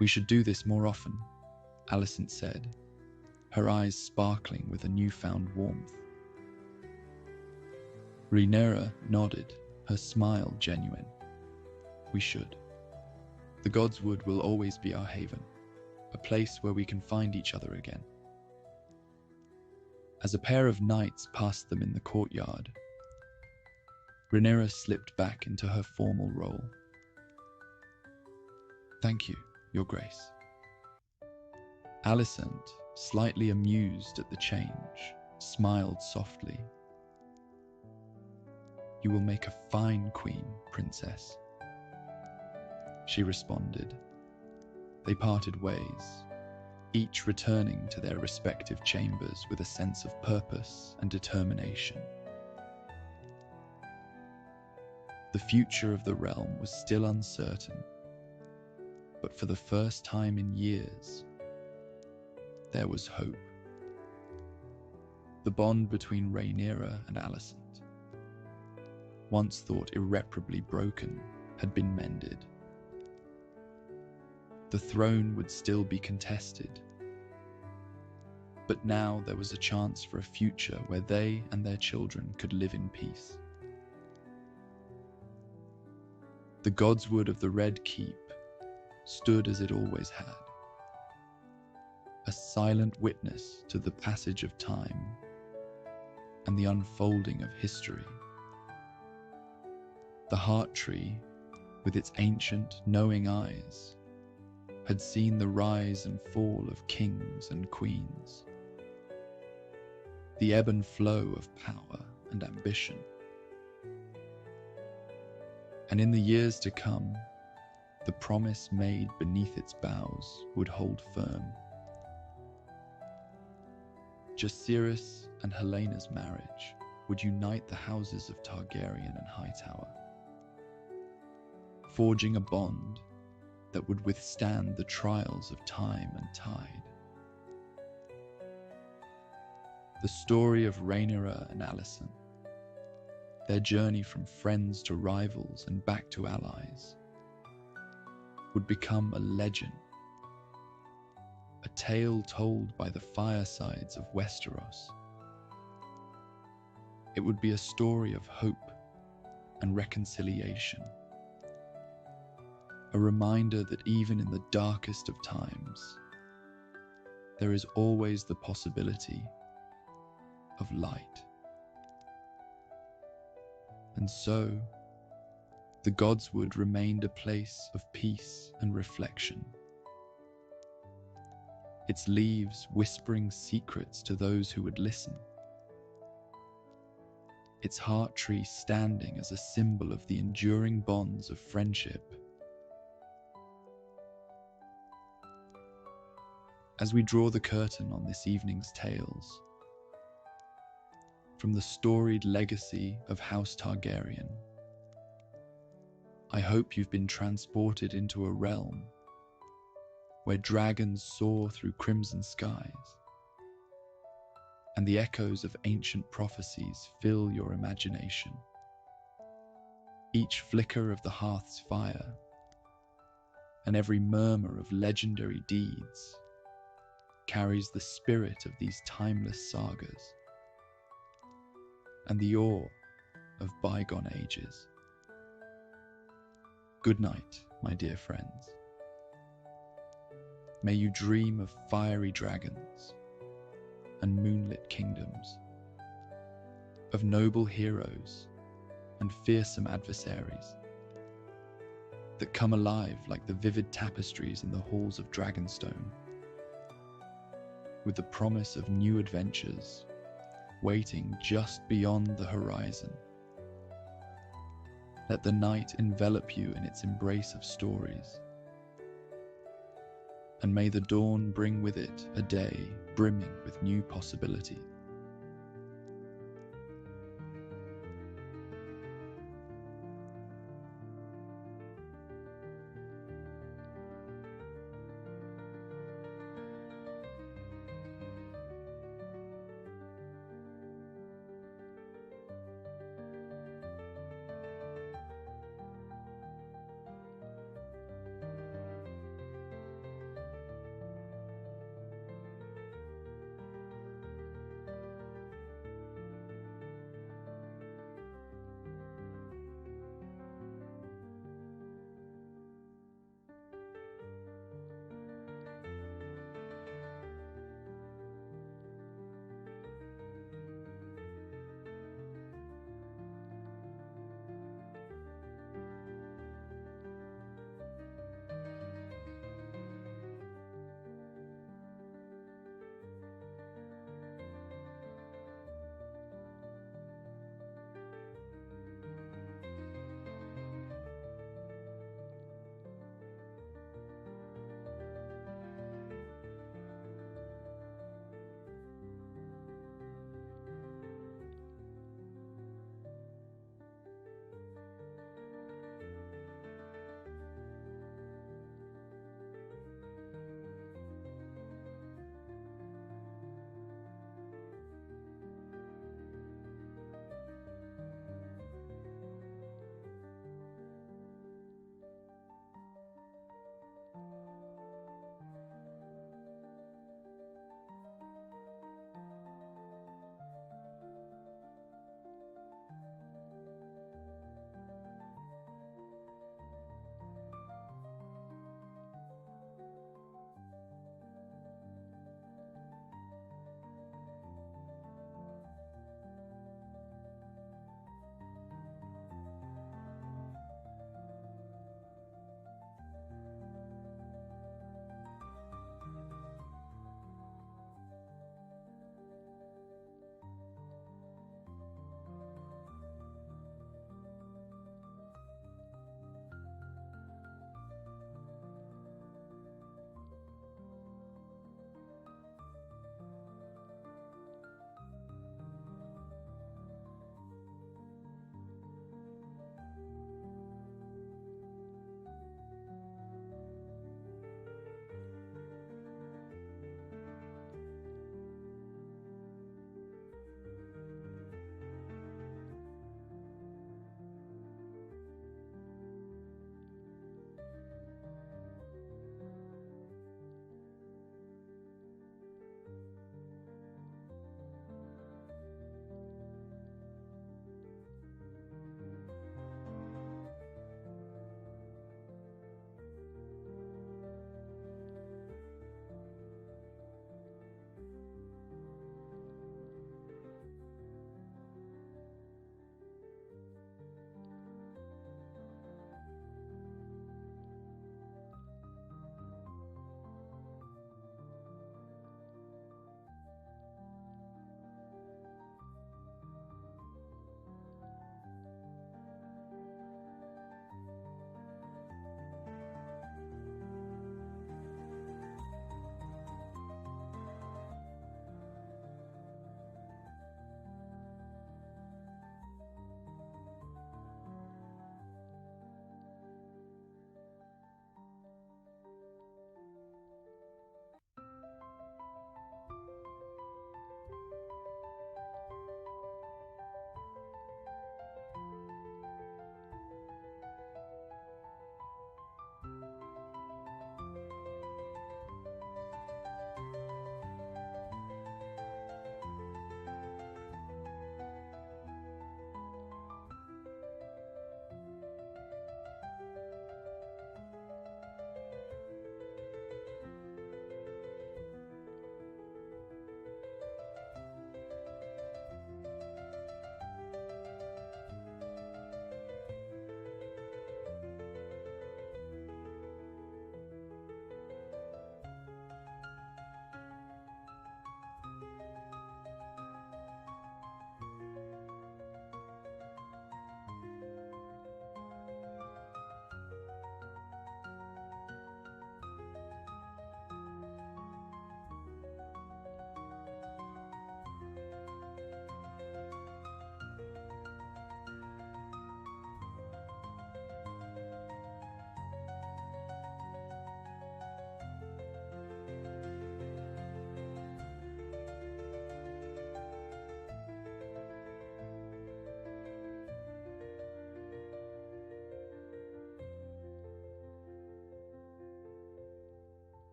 We should do this more often, Alysanne said, her eyes sparkling with a newfound warmth. Rhaenyra nodded, her smile genuine. We should. The Godswood will always be our haven, a place where we can find each other again. As a pair of knights passed them in the courtyard, Rhaenyra slipped back into her formal role. Thank you, Your Grace. Alysanne, slightly amused at the change, smiled softly. You will make a fine queen, princess, she responded. They parted ways, each returning to their respective chambers with a sense of purpose and determination. The future of the realm was still uncertain, but for the first time in years, there was hope. The bond between Rhaenyra and Alysanne, once thought irreparably broken, had been mended. The throne would still be contested, but now there was a chance for a future where they and their children could live in peace. The Godswood of the Red Keep stood as it always had, a silent witness to the passage of time and the unfolding of history. The heart tree, with its ancient, knowing eyes, had seen the rise and fall of kings and queens, the ebb and flow of power and ambition. And in the years to come, the promise made beneath its boughs would hold firm. Jaehaerys and Helena's marriage would unite the houses of Targaryen and Hightower, forging a bond that would withstand the trials of time and tide. The story of Rhaenyra and Alysanne, their journey from friends to rivals and back to allies, would become a legend, a tale told by the firesides of Westeros. It would be a story of hope and reconciliation, a reminder that even in the darkest of times, there is always the possibility of light. And so, the Godswood remained a place of peace and reflection, its leaves whispering secrets to those who would listen, its heart tree standing as a symbol of the enduring bonds of friendship. As we draw the curtain on this evening's tales, from the storied legacy of House Targaryen, I hope you've been transported into a realm where dragons soar through crimson skies, and the echoes of ancient prophecies fill your imagination. Each flicker of the hearth's fire, and every murmur of legendary deeds, carries the spirit of these timeless sagas. and the awe of bygone ages. Good night, my dear friends. May you dream of fiery dragons and moonlit kingdoms, of noble heroes and fearsome adversaries that come alive like the vivid tapestries in the halls of Dragonstone, with the promise of new adventures waiting just beyond the horizon. Let the night envelop you in its embrace of stories, and may the dawn bring with it a day brimming with new possibility.